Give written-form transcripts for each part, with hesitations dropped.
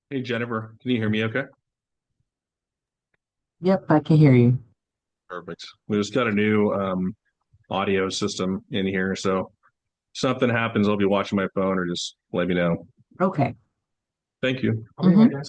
Hey Jennifer, can you hear me okay? Yep, I can hear you. Perfect. We just got a new audio system in here, so if something happens, I'll be watching my phone or just let me know. Okay. Thank you. Mhm.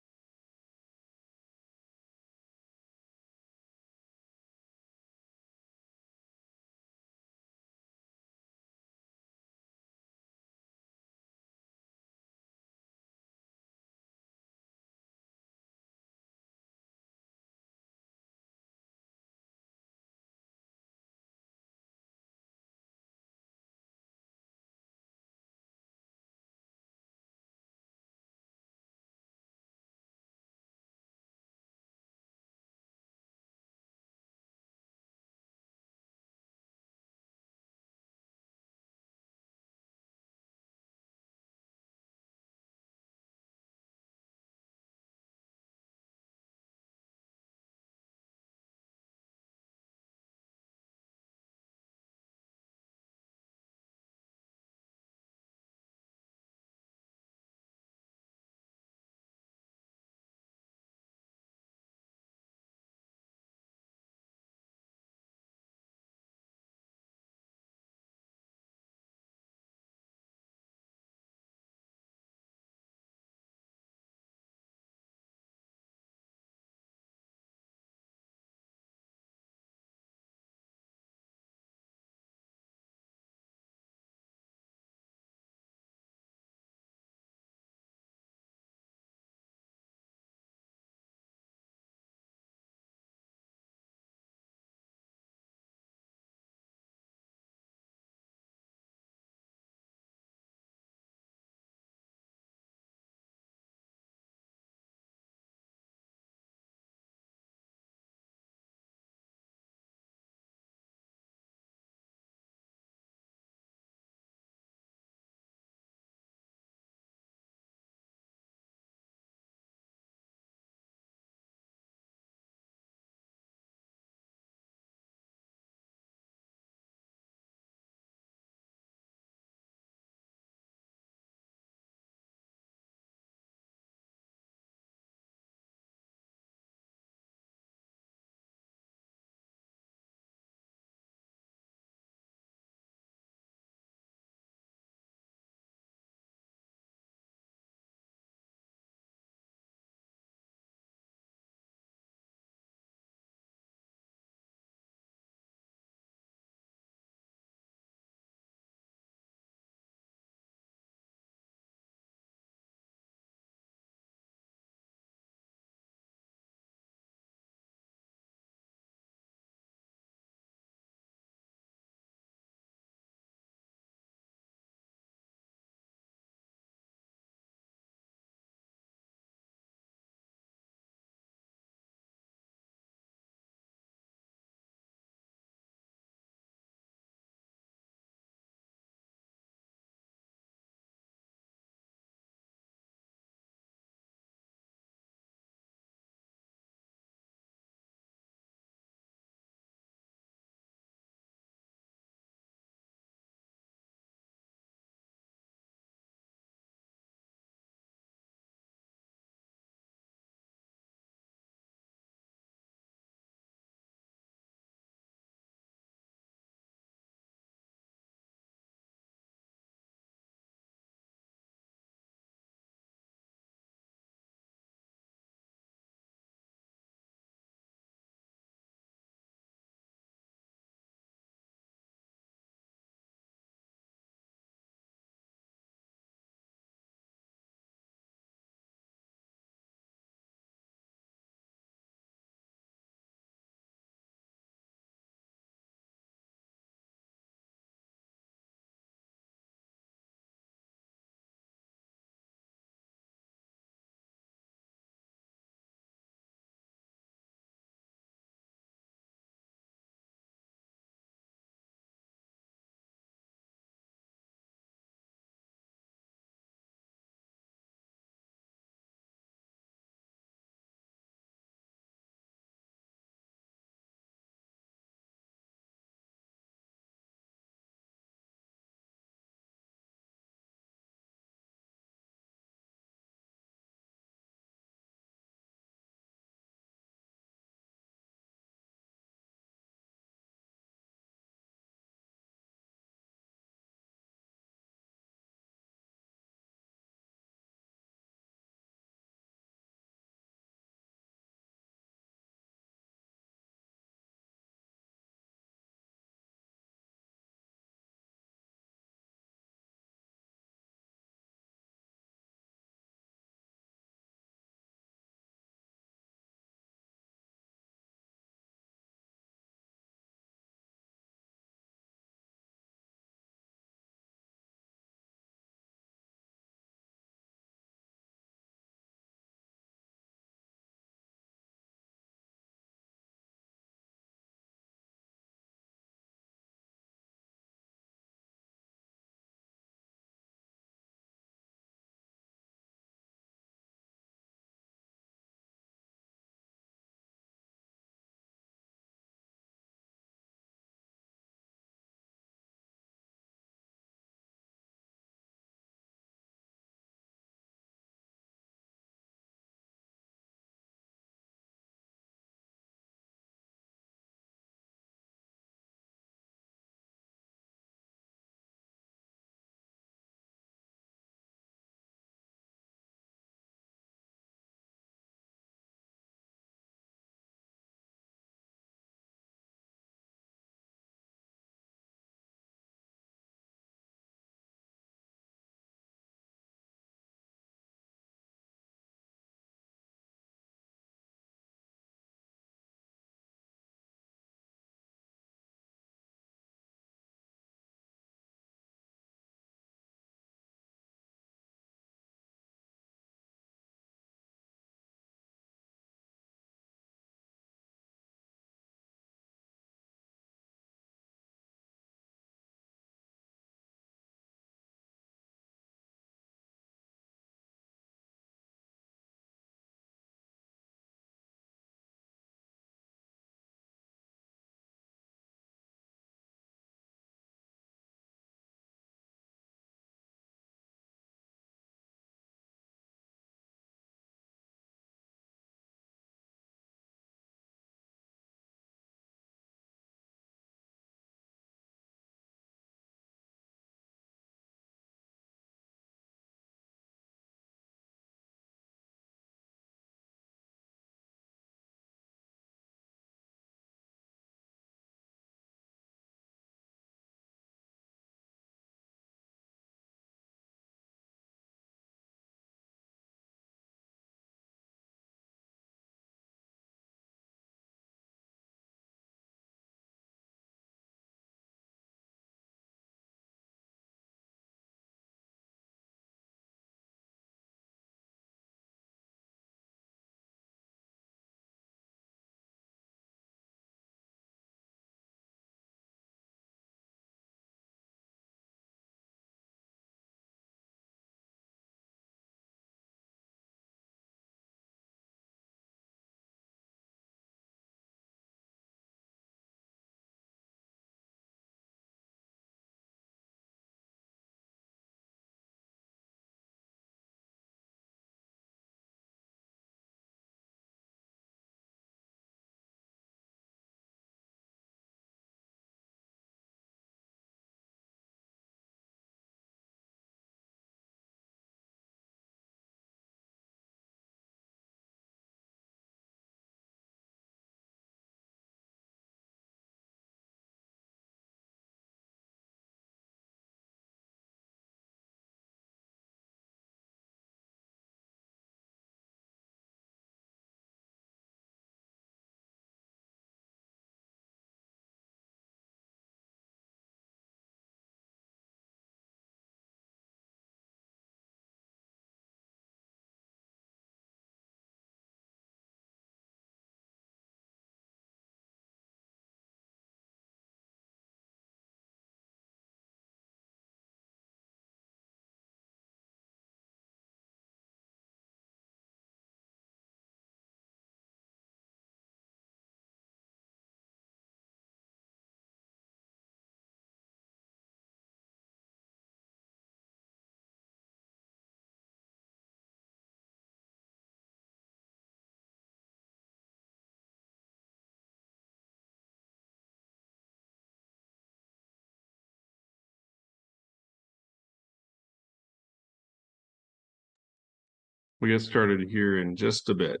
We get started here in just a bit.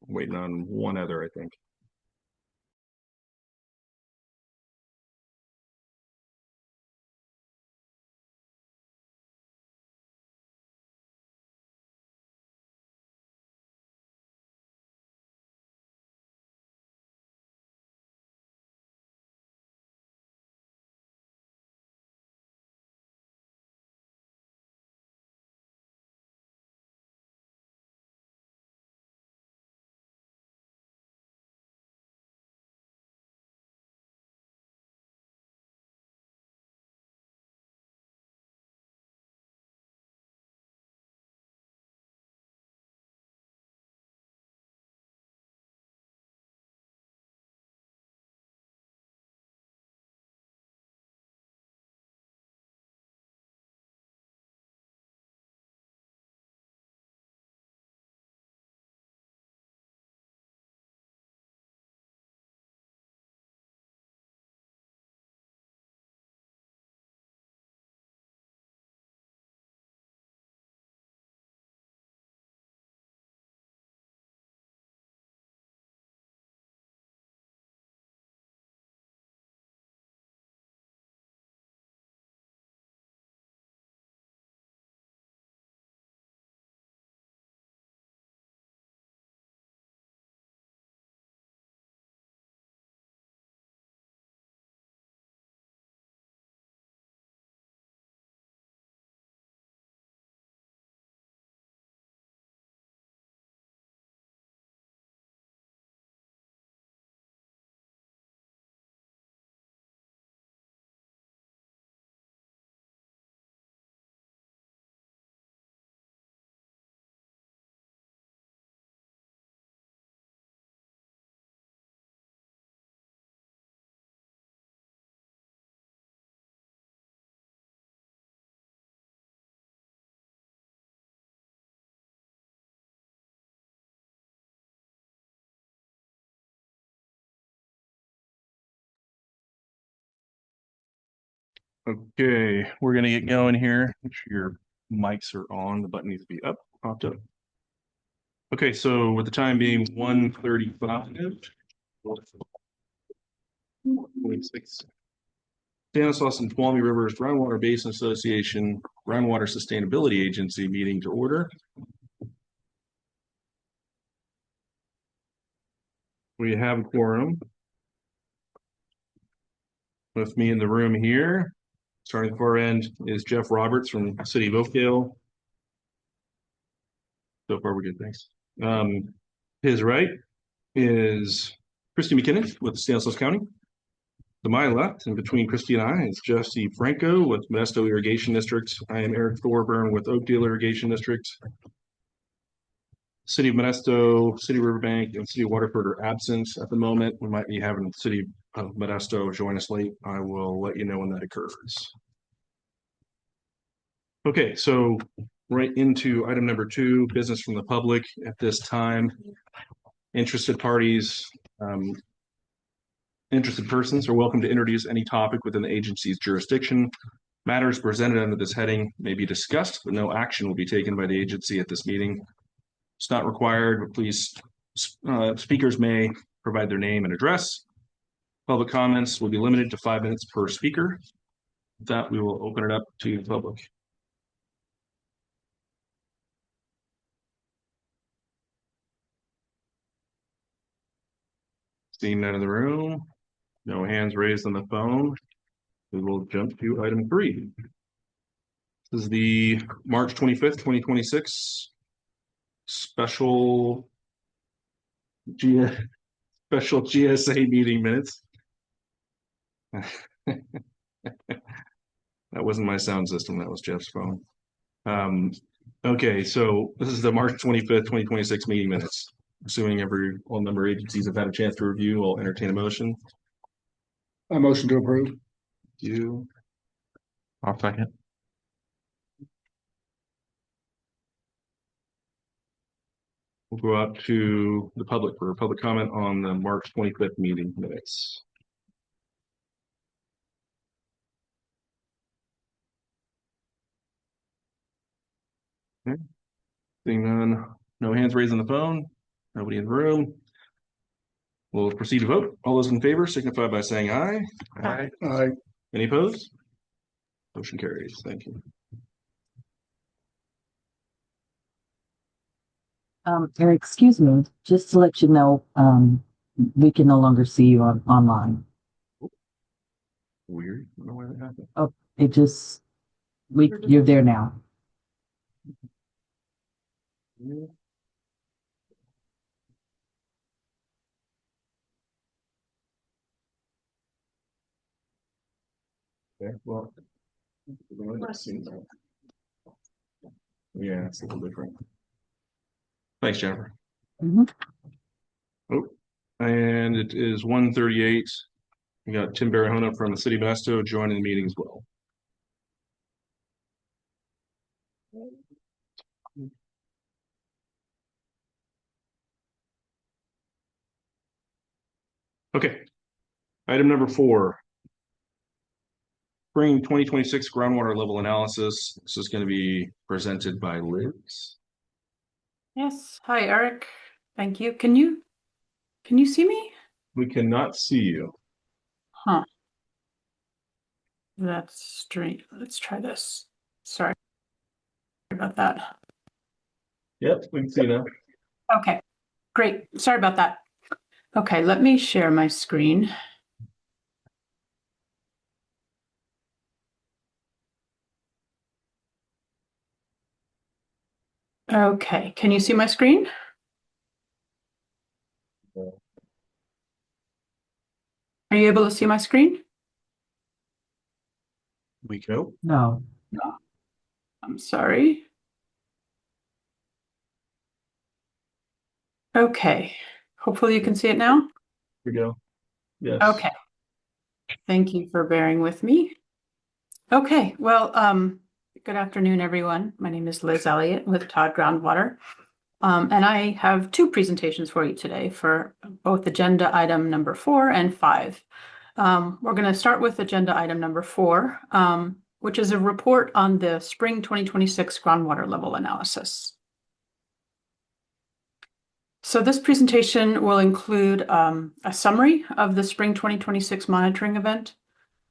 Waiting on one other, I think. Okay, we're gonna get going here. Make sure your mics are on. The button needs to be up, popped up. Okay, so with the time being 1:35, 26. Stanislaus and Tuolumne Rivers Groundwater Basin Association Groundwater Sustainability Agency meeting to order. We have a quorum. With me in the room here, starting far end, is Jeff Roberts from the City of Oakdale. So far, we're good, thanks. His right is Christy McKinnon with Stanislaus County. To my left, and between Christy and I, is Jesse Franco with Modesto Irrigation District. I am Eric Thorburn with Oakdale Irrigation District. City of Modesto, City of Riverbank, and City of Waterford are absent at the moment. We might be having the City of Modesto join us late. I will let you know when that occurs. Okay, so right into item number 2, business from the public at this time. Interested parties, interested persons are welcome to introduce any topic within the agency's jurisdiction. Matters presented under this heading may be discussed, but no action will be taken by the agency at this meeting. It's not required, but please, speakers may provide their name and address. Public comments will be limited to 5 minutes per speaker. With that, we will open it up to the public. Seeing none in the room, no hands raised on the phone, we will jump to item 3. This is the March 25th, 2026 special GSA meeting minutes. That wasn't my sound system, that was Jeff's phone. Okay, so this is the March 25th, 2026 meeting minutes. Assuming all member agencies have had a chance to review, I'll entertain a motion. A motion to approve. You. I'll second. We'll go out to the public for a public comment on the March 25th meeting minutes. Okay. Seeing none, no hands raised on the phone, nobody in the room. We'll proceed to vote. All those in favor signify by saying aye. Aye. Aye. Any opposed? Motion carries. Thank you. Eric, excuse me, just to let you know, we can no longer see you online. Weird. I don't know why that happened. Oh, you're there now. Okay, well. Yeah, it's a little different. Thanks, Jennifer. Mhm. Oh, and it is 1:38. We got Tim Barahona from the City of Modesto joining the meeting as well. Okay. Item number 4. Spring 2026 groundwater level analysis. This is going to be presented by Liz. Yes. Hi, Eric. Thank you. Can you see me? We cannot see you. Huh. That's strange. Let's try this. Sorry about that. Yep, we can see now. Okay, great. Sorry about that. Okay, let me share my screen. Okay, can you see my screen? Are you able to see my screen? We go. No. No. I'm sorry. Okay, hopefully you can see it now. Here we go. Yes. Okay. Thank you for bearing with me. Okay, well, good afternoon, everyone. My name is Liz Elliott with Todd Groundwater. And I have 2 presentations for you today for both agenda item number 4 and 5. We're going to start with agenda item number 4, which is a report on the spring 2026 groundwater level analysis. So this presentation will include a summary of the spring 2026 monitoring event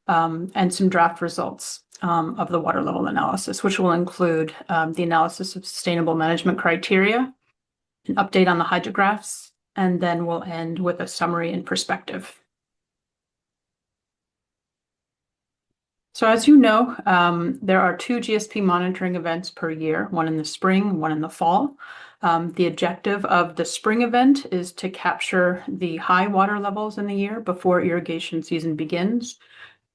and some draft results of the water level analysis, which will include the analysis of sustainable management criteria, an update on the hydrographs, and then we'll end with a summary and perspective. So as you know, there are 2 GSP monitoring events per year, one in the spring, one in the fall. The objective of the spring event is to capture the high water levels in the year before irrigation season begins,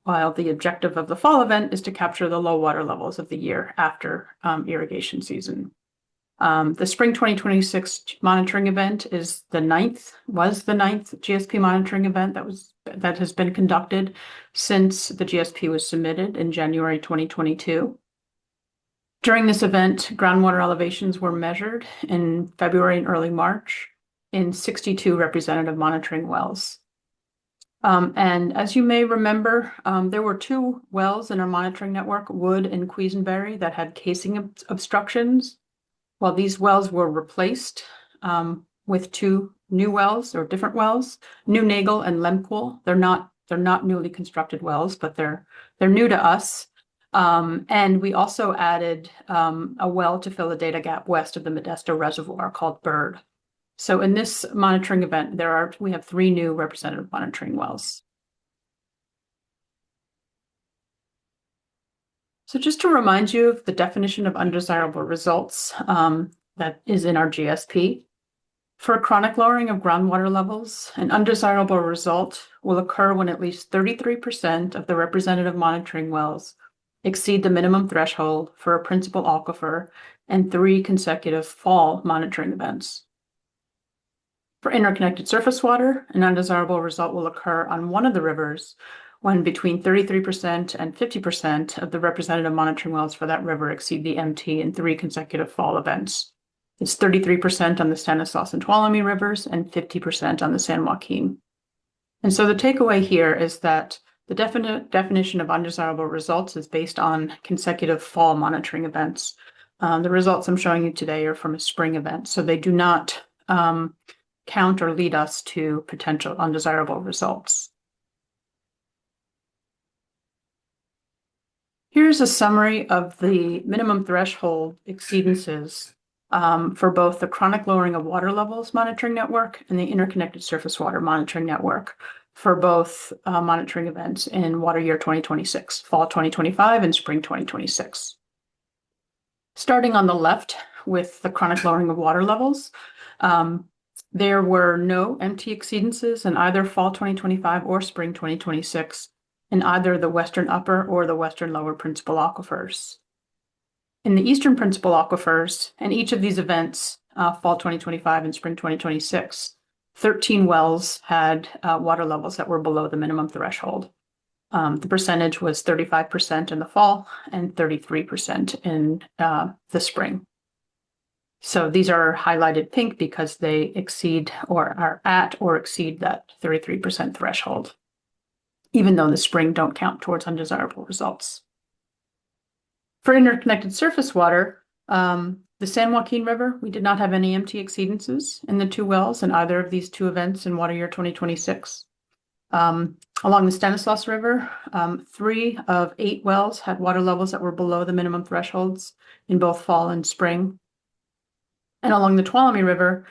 while the objective of the fall event is to capture the low water levels of the year after irrigation season. The spring 2026 monitoring event was the 9th GSP monitoring event that has been conducted since the GSP was submitted in January 2022. During this event, groundwater elevations were measured in February and early March in 62 representative monitoring wells. And as you may remember, there were 2 wells in our monitoring network, Wood and Quisenberry, that had casing obstructions. Well, these wells were replaced with 2 new wells or different wells, New Nagel and Lempool. They're not newly constructed wells, but they're new to us. And we also added a well to fill a data gap west of the Modesto Reservoir called Bird. So in this monitoring event, we have 3 new representative monitoring wells. So just to remind you of the definition of undesirable results that is in our GSP. For a chronic lowering of groundwater levels, an undesirable result will occur when at least 33% of the representative monitoring wells exceed the minimum threshold for a principal aquifer and 3 consecutive fall monitoring events. For interconnected surface water, an undesirable result will occur on one of the rivers when between 33% and 50% of the representative monitoring wells for that river exceed the MT in 3 consecutive fall events. It's 33% on the Stanislaus and Tuolumne rivers and 50% on the San Joaquin. And so the takeaway here is that the definition of undesirable results is based on consecutive fall monitoring events. The results I'm showing you today are from a spring event, so they do not count or lead us to potential undesirable results. Here's a summary of the minimum threshold exceedances for both the chronic lowering of water levels monitoring network and the interconnected surface water monitoring network for both monitoring events in water year 2026, fall 2025, and spring 2026. Starting on the left with the chronic lowering of water levels, there were no MT exceedances in either fall 2025 or spring 2026 in either the western upper or the western lower principal aquifers. In the eastern principal aquifers, and each of these events, fall 2025 and spring 2026, 13 wells had water levels that were below the minimum threshold. The percentage was 35% in the fall and 33% in the spring. So these are highlighted pink because they exceed or are at or exceed that 33% threshold, even though the spring don't count towards undesirable results. For interconnected surface water, the San Joaquin River, we did not have any MT exceedances in the two wells in either of these two events in water year 2026. Along the Stanislaus River, 3 of 8 wells had water levels that were below the minimum thresholds in both fall and spring. And along the Tuolumne River,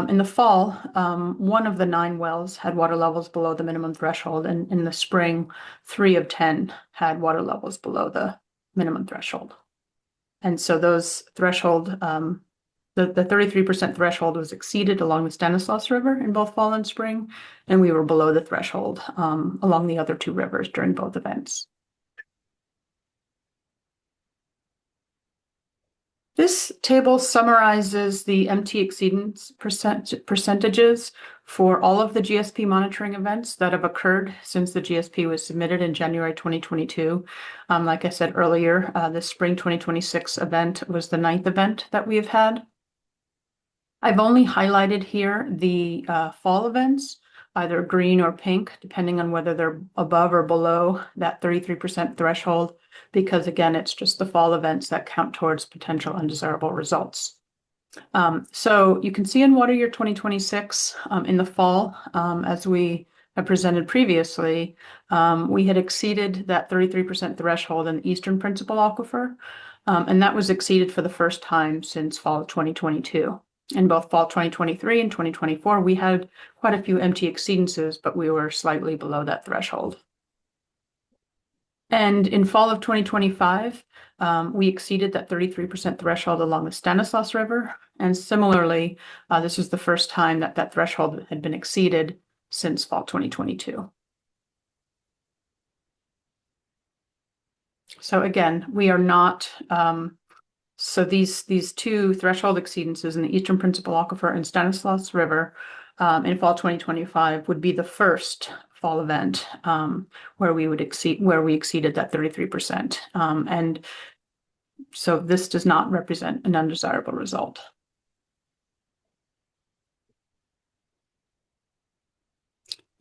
in the fall, 1 of the 9 wells had water levels below the minimum threshold, and in the spring, 3 of 10 had water levels below the minimum threshold. And so those threshold, the 33% threshold was exceeded along the Stanislaus River in both fall and spring, and we were below the threshold along the other 2 rivers during both events. This table summarizes the MT exceedance percentages for all of the GSP monitoring events that have occurred since the GSP was submitted in January 2022. Like I said earlier, the spring 2026 event was the 9th event that we have had. I've only highlighted here the fall events, either green or pink, depending on whether they're above or below that 33% threshold, because again, it's just the fall events that count towards potential undesirable results. So you can see in water year 2026, in the fall, as we have presented previously, we had exceeded that 33% threshold in the eastern principal aquifer, and that was exceeded for the first time since fall of 2022. In both fall 2023 and 2024, we had quite a few MT exceedances, but we were slightly below that threshold. And in fall of 2025, we exceeded that 33% threshold along the Stanislaus River. And similarly, this was the first time that that threshold had been exceeded since fall 2022. So again, we are not... So these 2 threshold exceedances in the eastern principal aquifer and Stanislaus River in fall 2025 would be the first fall event where we exceeded that 33%. And so this does not represent an undesirable result.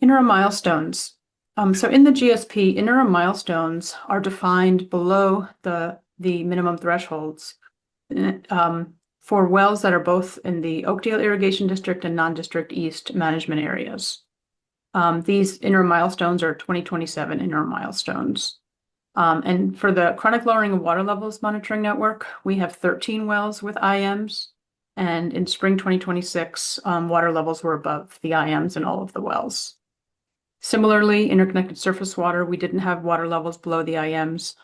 Interim milestones. So in the GSP, interim milestones are defined below the minimum thresholds for wells that are both in the Oakdale Irrigation District and Non-District East management areas. These interim milestones are 2027 interim milestones. And for the chronic lowering of water levels monitoring network, we have 13 wells with IMs. And in spring 2026, water levels were above the IMs in all of the wells. Similarly, interconnected surface water, we didn't have water levels below the IMs.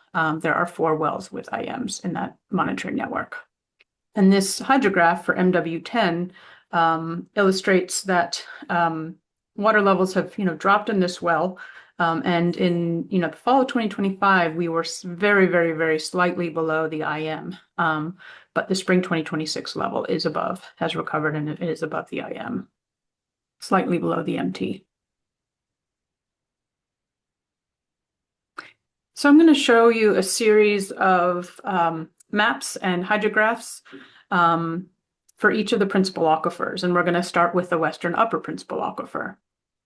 There are 4 wells with IMs in that monitoring network. And this hydrograph for MW10 illustrates that water levels have, dropped in this well. And in, the fall of 2025, we were very, very, very slightly below the IM. But the spring 2026 level is above, has recovered, and it is above the IM, slightly below the MT. So I'm going to show you a series of maps and hydrographs for each of the principal aquifers, and we're going to start with the western upper principal aquifer.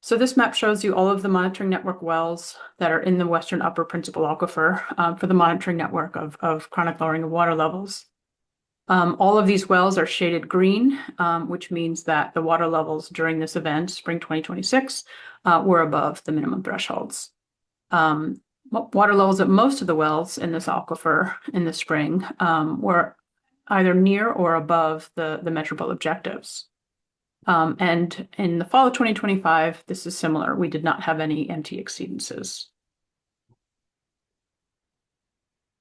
So this map shows you all of the monitoring network wells that are in the western upper principal aquifer for the monitoring network of chronic lowering of water levels. All of these wells are shaded green, which means that the water levels during this event, spring 2026, were above the minimum thresholds. Water levels at most of the wells in this aquifer in the spring were either near or above the measurable objectives. And in the fall of 2025, this is similar. We did not have any MT exceedances.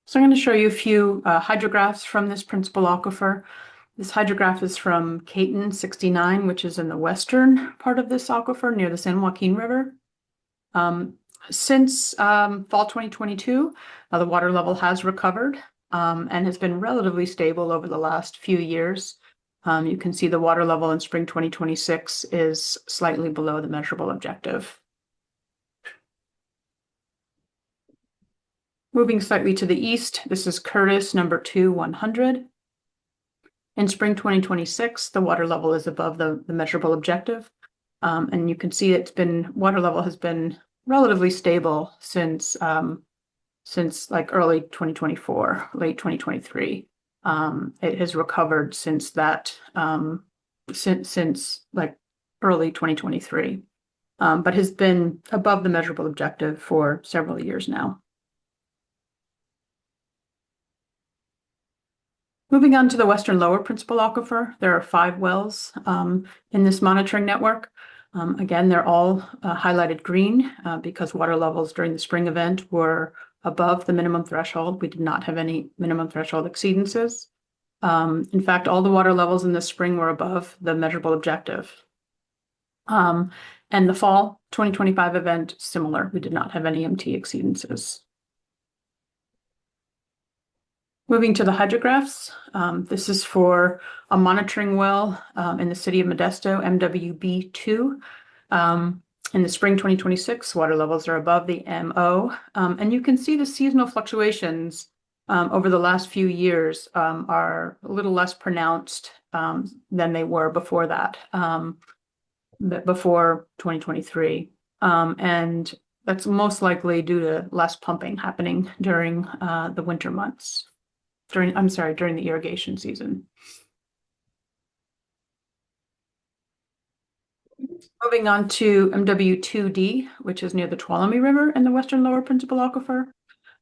So I'm going to show you a few hydrographs from this principal aquifer. This hydrograph is from Caton 69, which is in the western part of this aquifer near the San Joaquin River. Since fall 2022, the water level has recovered and has been relatively stable over the last few years. You can see the water level in spring 2026 is slightly below the measurable objective. Moving slightly to the east, this is Curtis number 2-100. In spring 2026, the water level is above the measurable objective. And you can see water level has been relatively stable since like early 2024, late 2023. It has recovered since that, since like early 2023, but has been above the measurable objective for several years now. Moving on to the western lower principal aquifer, there are 5 wells in this monitoring network. Again, they're all highlighted green because water levels during the spring event were above the minimum threshold. We did not have any minimum threshold exceedances. In fact, all the water levels in the spring were above the measurable objective. And the fall 2025 event, similar. We did not have any MT exceedances. Moving to the hydrographs, this is for a monitoring well in the city of Modesto, MWB2. In the spring 2026, water levels are above the MO. And you can see the seasonal fluctuations over the last few years are a little less pronounced than they were before that, before 2023. And that's most likely due to less pumping happening during the winter months. During the irrigation season. Moving on to MW2D, which is near the Tuolumne River in the western lower principal aquifer.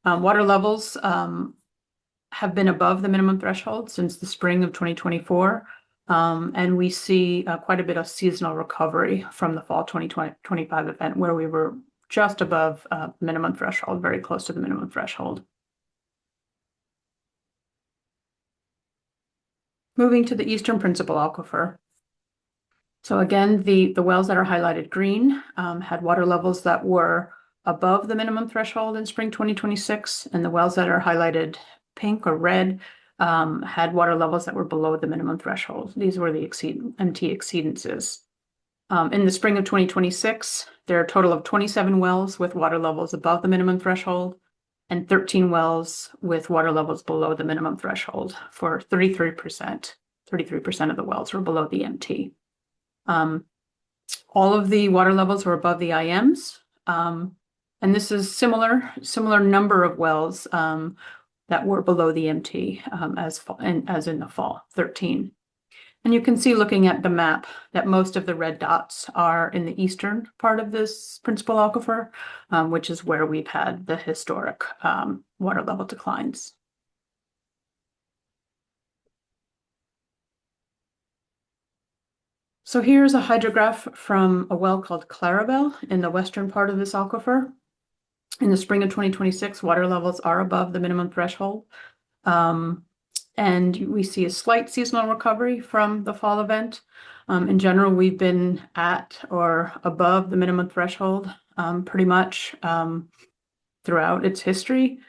Water levels have been above the minimum threshold since the spring of 2024. And we see quite a bit of seasonal recovery from the fall 2025 event where we were just above minimum threshold, very close to the minimum threshold. Moving to the eastern principal aquifer. So again, the wells that are highlighted green had water levels that were above the minimum threshold in spring 2026, and the wells that are highlighted pink or red had water levels that were below the minimum threshold. These were the MT exceedances. In the spring of 2026, there are a total of 27 wells with water levels above the minimum threshold, and 13 wells with water levels below the minimum threshold for 33%. 33% of the wells were below the MT. All of the water levels were above the IMs. And this is similar number of wells that were below the MT as in the fall, 13. And you can see looking at the map that most of the red dots are in the eastern part of this principal aquifer, which is where we've had the historic water level declines. So here's a hydrograph from a well called Clarabelle in the western part of this aquifer. In the spring of 2026, water levels are above the minimum threshold. And we see a slight seasonal recovery from the fall event. In general, we've been at or above the minimum threshold pretty much throughout its history.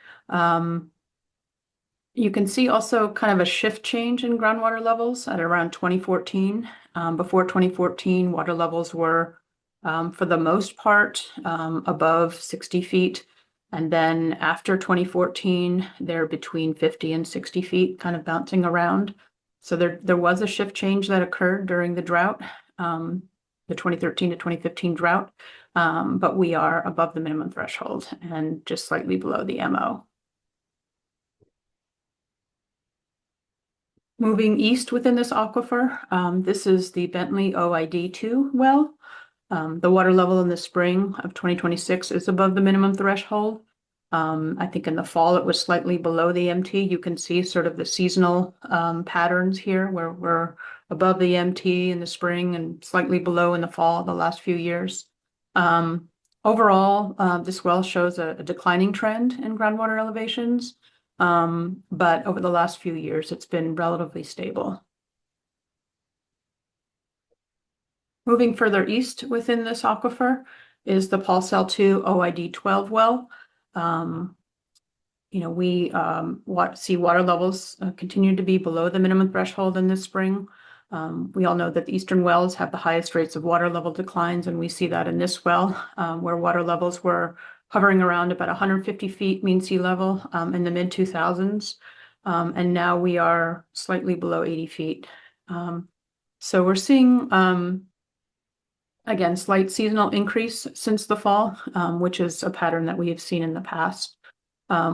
You can see also kind of a shift change in groundwater levels at around 2014. Before 2014, water levels were, for the most part, above 60 feet. And then after 2014, they're between 50 and 60 feet, kind of bouncing around. So there was a shift change that occurred during the drought, the 2013 to 2015 drought, but we are above the minimum threshold and just slightly below the MO. Moving east within this aquifer, this is the Bentley OID2 well. The water level in the spring of 2026 is above the minimum threshold. I think in the fall it was slightly below the MT. You can see sort of the seasonal patterns here where we're above the MT in the spring and slightly below in the fall the last few years. Overall, this well shows a declining trend in groundwater elevations, but over the last few years it's been relatively stable. Moving further east within this aquifer is the Paulsell 2 OID12 well. We see water levels continue to be below the minimum threshold in this spring. We all know that the eastern wells have the highest rates of water level declines, and we see that in this well, where water levels were hovering around about 150 feet mean sea level in the mid-2000s, and now we are slightly below 80 feet. So we're seeing, again, slight seasonal increase since the fall, which is a pattern that we have seen in the past.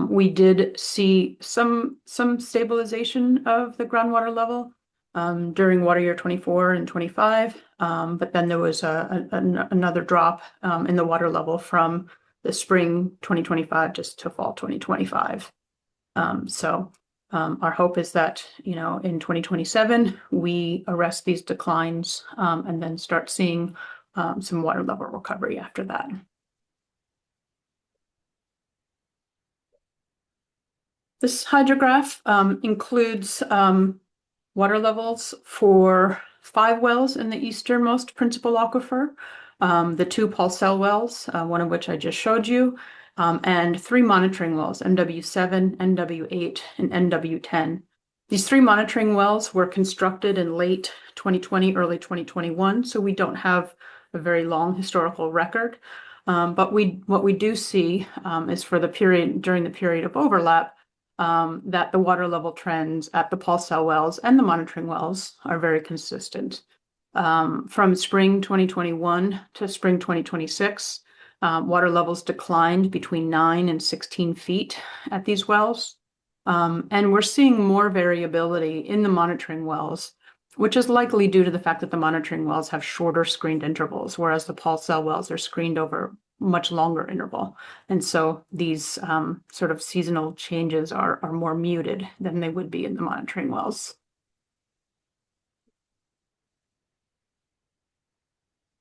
We did see some stabilization of the groundwater level during water year 24 and 25, but then there was another drop in the water level from the spring 2025 just to fall 2025. Our hope is that, in 2027, we arrest these declines and then start seeing some water level recovery after that. This hydrograph includes water levels for 5 wells in the easternmost principal aquifer, the 2 Paulsell wells, one of which I just showed you, and 3 monitoring wells, NW7, NW8, and NW10. These 3 monitoring wells were constructed in late 2020, early 2021, so we don't have a very long historical record. But what we do see is during the period of overlap, that the water level trends at the Paulsell wells and the monitoring wells are very consistent. From spring 2021 to spring 2026, water levels declined between 9 and 16 feet at these wells. And we're seeing more variability in the monitoring wells, which is likely due to the fact that the monitoring wells have shorter screened intervals, whereas the Paulsell wells are screened over much longer interval. And so these sort of seasonal changes are more muted than they would be in the monitoring wells.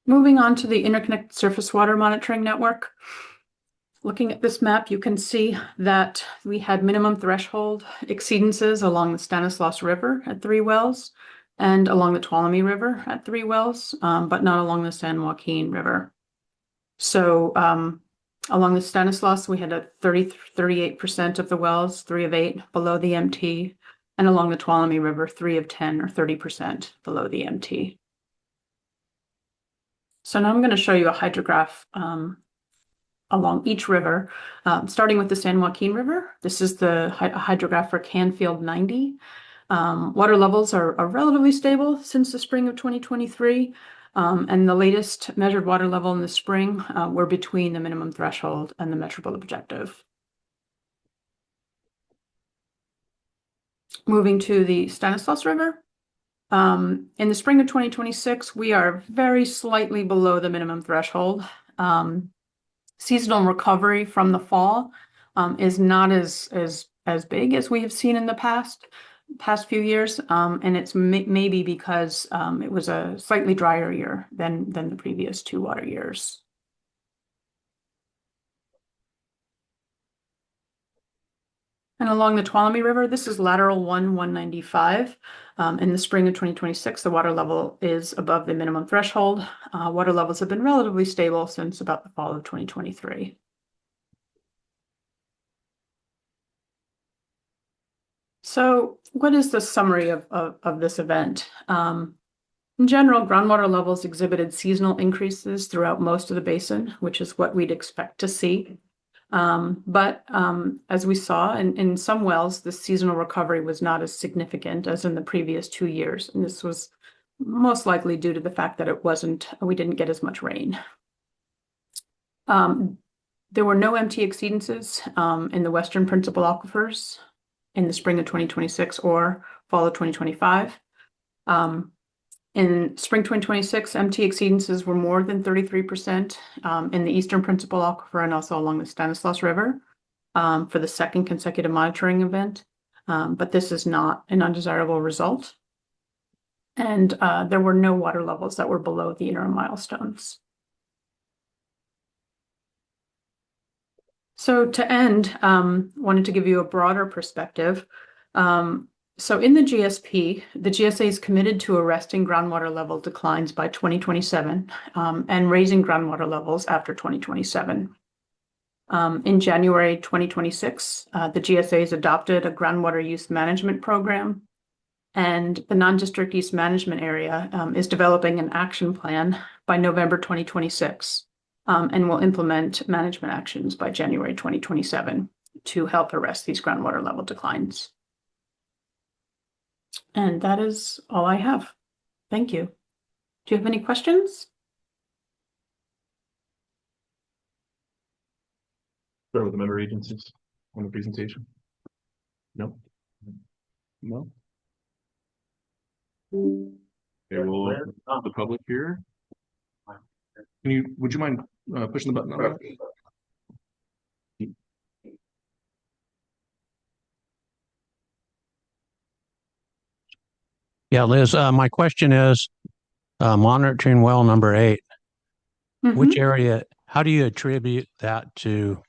Moving on to the interconnected surface water monitoring network. Looking at this map, you can see that we had minimum threshold exceedances along the Stanislaus River at 3 wells and along the Tuolumne River at 3 wells, but not along the San Joaquin River. So along the Stanislaus, we had 38% of the wells, 3 of 8 below the MT, and along the Tuolumne River, 3 of 10 or 30% below the MT. So now I'm going to show you a hydrograph along each river, starting with the San Joaquin River. This is the hydrograph for Canfield 90. Water levels are relatively stable since the spring of 2023. And the latest measured water level in the spring were between the minimum threshold and the measurable objective. Moving to the Stanislaus River. In the spring of 2026, we are very slightly below the minimum threshold. Seasonal recovery from the fall is not as big as we have seen in the past few years, and it's maybe because it was a slightly drier year than the previous 2 water years. And along the Tuolumne River, this is lateral 195. In the spring of 2026, the water level is above the minimum threshold. Water levels have been relatively stable since about the fall of 2023. So what is the summary of this event? In general, groundwater levels exhibited seasonal increases throughout most of the basin, which is what we'd expect to see. But as we saw in some wells, the seasonal recovery was not as significant as in the previous 2 years. And this was most likely due to the fact that we didn't get as much rain. There were no MT exceedances in the western principal aquifers in the spring of 2026 or fall of 2025. In spring 2026, MT exceedances were more than 33% in the eastern principal aquifer and also along the Stanislaus River for the second consecutive monitoring event. But this is not an undesirable result. And there were no water levels that were below the interim milestones. So to end, wanted to give you a broader perspective. So in the GSP, the GSA is committed to arresting groundwater level declines by 2027 and raising groundwater levels after 2027. In January 2026, the GSA has adopted a groundwater use management program, and the non-district use management area is developing an action plan by November 2026 and will implement management actions by January 2027 to help arrest these groundwater level declines. And that is all I have. Thank you. Do you have any questions? Start with the member agencies on the presentation. No. No. Okay, well, the public here. Would you mind pushing the button on that? Yeah, Liz, my question is monitoring well number 8. Which area, how do you attribute that to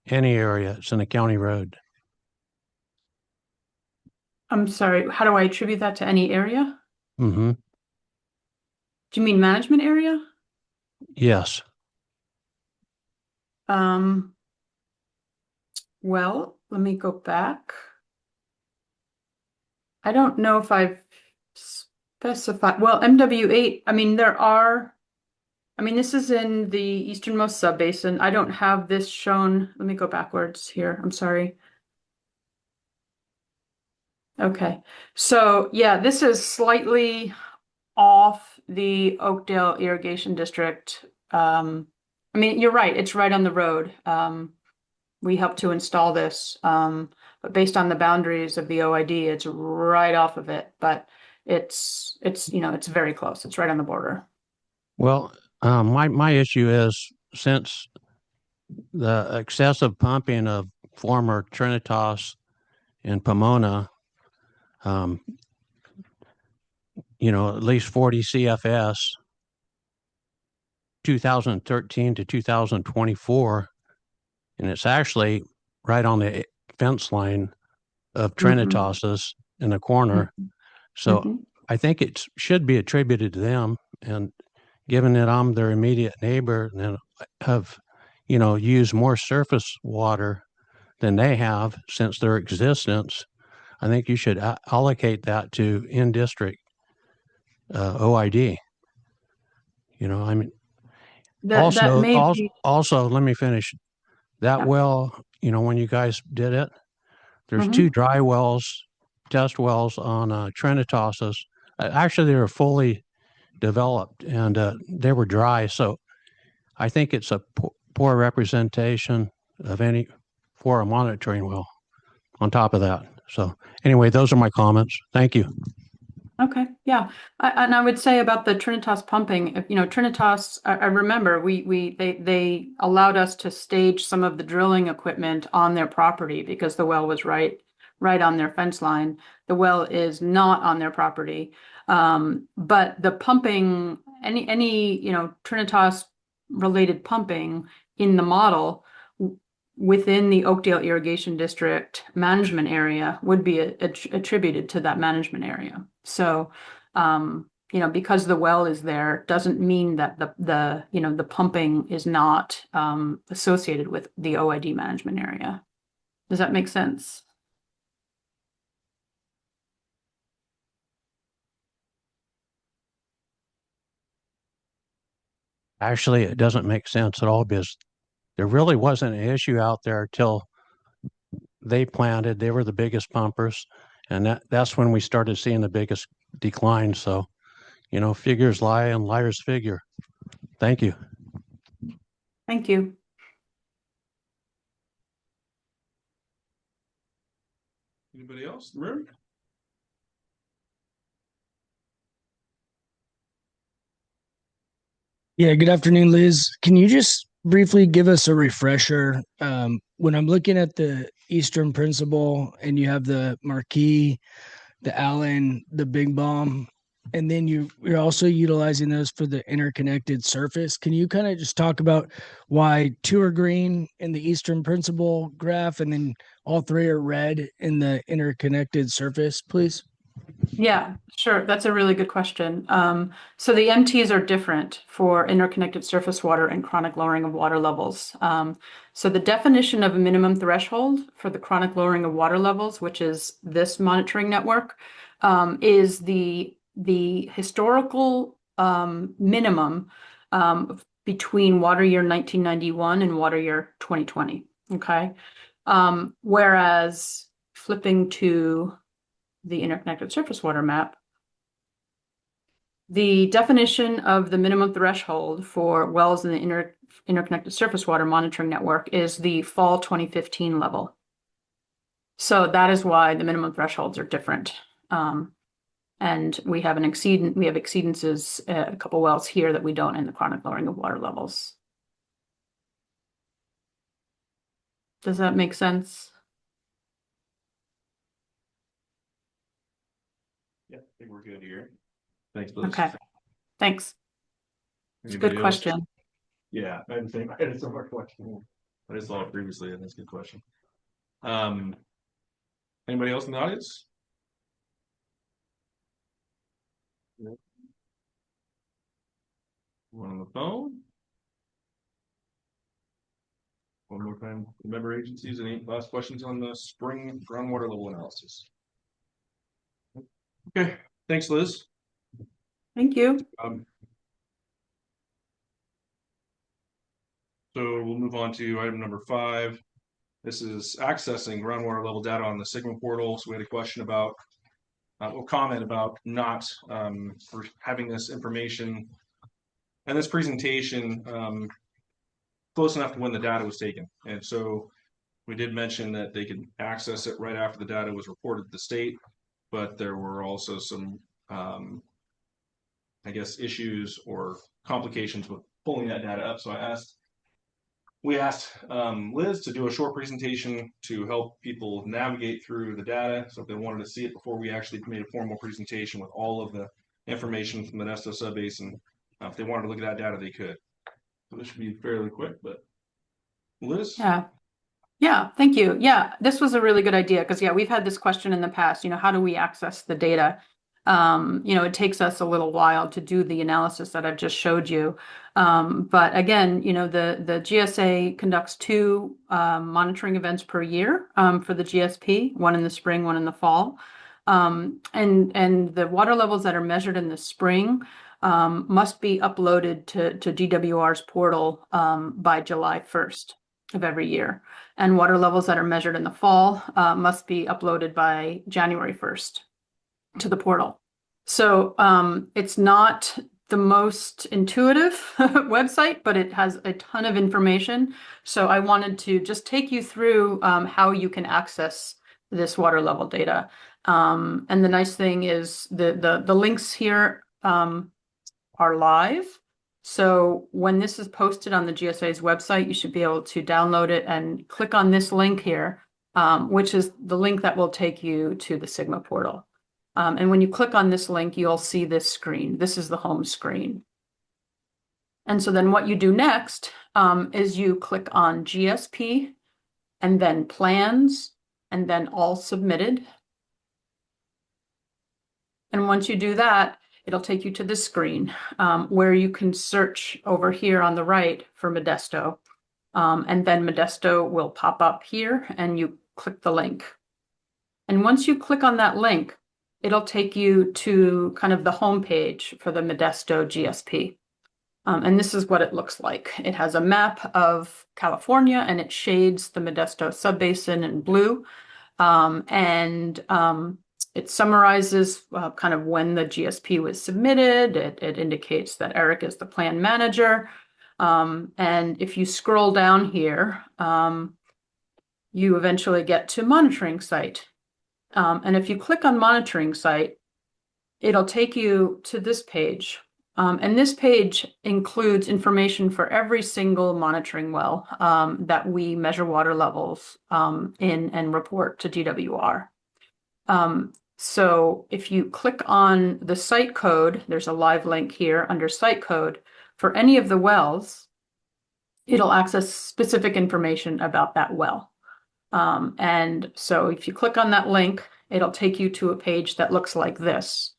any area? It's in a county road. I'm sorry, how do I attribute that to any area? Mm-hmm. Do you mean management area? Yes. Well, let me go back. I don't know if I've specified, well, MW8, this is in the easternmost subbasin. I don't have this shown. Let me go backwards here. I'm sorry. Okay. So yeah, this is slightly off the Oakdale Irrigation District. You're right. It's right on the road. We helped to install this, but based on the boundaries of the OID, it's right off of it. But it's very close. It's right on the border. Well, my issue is since the excessive pumping of former Trinitas and Pomona, at least 40 CFS, 2013 to 2024, and it's actually right on the fence line of Trinitas's in the corner. So I think it should be attributed to them. And given that I'm their immediate neighbor and have, used more surface water than they have since their existence, I think you should allocate that to in-district OID. Also, let me finish. That well, when you guys did it, there's 2 dry wells, test wells on Trinitas's. Actually, they were fully developed and they were dry. So I think it's a poor representation of for a monitoring well on top of that. So anyway, those are my comments. Thank you. Okay, yeah, and I would say about the Trinitas pumping, Trinitas, I remember they allowed us to stage some of the drilling equipment on their property because the well was right on their fence line. The well is not on their property, but the pumping, any Trinitas related pumping in the model within the Oakdale Irrigation District management area would be attributed to that management area. So, because the well is there doesn't mean that the pumping is not associated with the OID management area. Does that make sense? Actually, it doesn't make sense at all because there really wasn't an issue out there till they planted. They were the biggest pumpers, and that's when we started seeing the biggest decline. So, figures lie and liars figure. Thank you. Thank you. Anybody else in the room? Yeah, good afternoon, Liz. Can you just briefly give us a refresher? When I'm looking at the Eastern Principle and you have the Marquis, the Allen, the Big Bomb, and then you're also utilizing those for the interconnected surface. Can you kind of just talk about why two are green in the Eastern Principle graph and then all three are red in the interconnected surface, please? Yeah, sure. That's a really good question. So the MTs are different for interconnected surface water and chronic lowering of water levels. So the definition of a minimum threshold for the chronic lowering of water levels, which is this monitoring network, is the historical minimum between water year 1991 and water year 2020. Okay. Whereas flipping to the interconnected surface water map, the definition of the minimum threshold for wells in the interconnected surface water monitoring network is the fall 2015 level. So that is why the minimum thresholds are different. And we have exceedances, a couple wells here that we don't in the chronic lowering of water levels. Does that make sense? Yeah, I think we're good here. Thanks, Liz. Okay, thanks. It's a Anybody good else? question. Yeah, I had a similar question. I just saw it previously, and that's a good question. Anybody else in the audience? One on the phone? One more time, member agencies, any last questions on the spring groundwater level analysis? Okay, thanks, Liz. Thank you. So we'll move on to item number 5. This is accessing groundwater level data on the Sigma portal. So we had a question about, or comment about not for having this information and this presentation close enough to when the data was taken. And so we did mention that they could access it right after the data was reported to the state, but there were also some, I guess, issues or complications with pulling that data up. So we asked Liz to do a short presentation to help people navigate through the data. So if they wanted to see it before we actually made a formal presentation with all of the information from the Modesto subbasin, if they wanted to look at that data, they could. So this should be fairly quick, but Liz? Yeah, thank you. Yeah, this was a really good idea because, yeah, we've had this question in the past, how do we access the data? It takes us a little while to do the analysis that I've just showed you. But again, the GSA conducts 2 monitoring events per year for the GSP, one in the spring, one in the fall. And the water levels that are measured in the spring must be uploaded to DWR's portal by July 1st of every year. And water levels that are measured in the fall must be uploaded by January 1st to the portal. So it's not the most intuitive website, but it has a ton of information. So I wanted to just take you through how you can access this water level data. And the nice thing is the links here are live. So when this is posted on the GSA's website, you should be able to download it and click on this link here, which is the link that will take you to the Sigma portal. And when you click on this link, you'll see this screen. This is the home screen. And so then what you do next is you click on GSP and then plans and then all submitted. And once you do that, it'll take you to this screen where you can search over here on the right for Modesto. And then Modesto will pop up here and you click the link. And once you click on that link, it'll take you to kind of the home page for the Modesto GSP. And this is what it looks like. It has a map of California and it shades the Modesto subbasin in blue. It summarizes kind of when the GSP was submitted. It indicates that Eric is the plan manager. And if you scroll down here, you eventually get to monitoring site. And if you click on monitoring site, it'll take you to this page And this page includes information for every single monitoring well that we measure water levels in and report to DWR. So if you click on the site code, there's a live link here under site code. For any of the wells, it'll access specific information about that well. And so if you click on that link, it'll take you to a page that looks like this,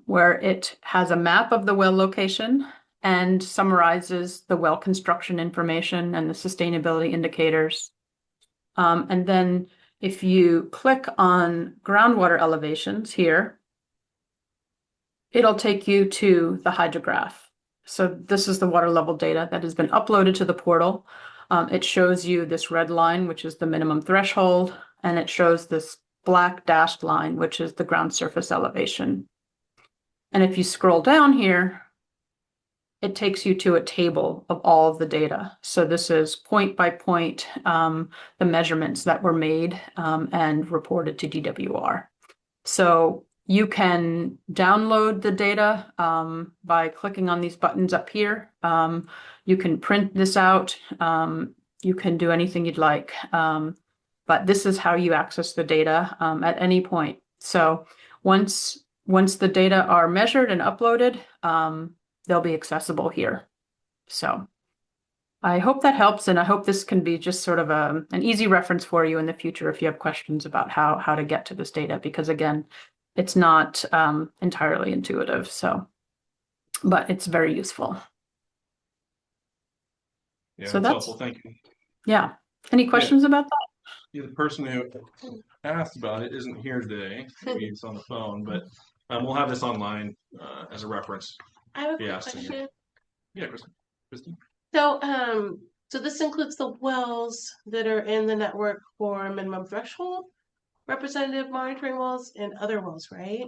where it has a map of the well location and summarizes the well construction information and the sustainability indicators. And then if you click on groundwater elevations here, it'll take you to the hydrograph. So this is the water level data that has been uploaded to the portal. It shows you this red line, which is the minimum threshold, and it shows this black dashed line, which is the ground surface elevation. And if you scroll down here, it takes you to a table of all of the data. So this is point by point, the measurements that were made and reported to DWR. So you can download the data by clicking on these buttons up here. You can print this out. You can do anything you'd like. But this is how you access the data at any point. So once the data are measured and uploaded, they'll be accessible here. So I hope that helps, and I hope this can be just sort of an easy reference for you in the future if you have questions about how to get to this data, because again, it's not entirely intuitive, but it's very useful. Yeah, So that's that's helpful. Thank you. Yeah. Any questions about that? Yeah, the person who asked about it isn't here today. Maybe it's on the phone, but we'll have this online as a reference. I have a Yeah, quick so question. Yeah, Kristen. So this includes the wells that are in the network for minimum threshold, representative monitoring wells, and other wells, right?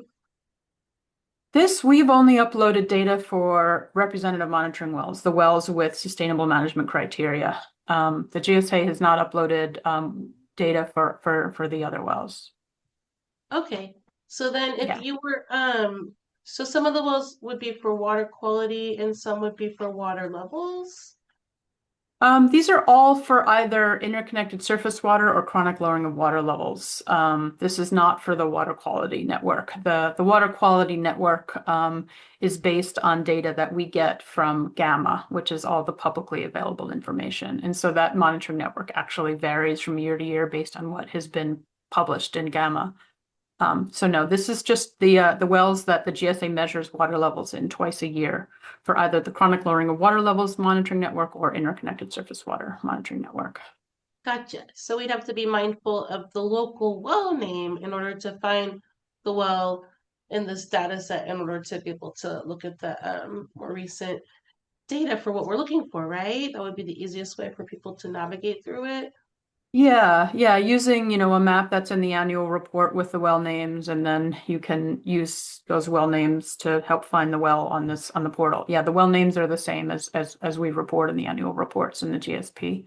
We've only uploaded data for representative monitoring wells, the wells with sustainable management criteria. The GSA has not uploaded data for the other wells. Okay. So then if Yeah. you were so some of the wells would be for water quality and some would be for water levels. These are all for either interconnected surface water or chronic lowering of water levels. This is not for the water quality network. The water quality network is based on data that we get from GAMA, which is all the publicly available information. And so that monitoring network actually varies from year to year based on what has been published in GAMA. So no, this is just the wells that the GSA measures water levels in twice a year for either the chronic lowering of water levels monitoring network or interconnected surface water monitoring network. Gotcha. So we'd have to be mindful of the local well name in order to find the well in this data set in order to be able to look at the more recent data for what we're looking for, right? That would be the easiest way for people to navigate through it. Yeah, using, a map that's in the annual report with the well names, and then you can use those well names to help find the well on the portal. Yeah, the well names are the same as we report in the annual reports in the GSP.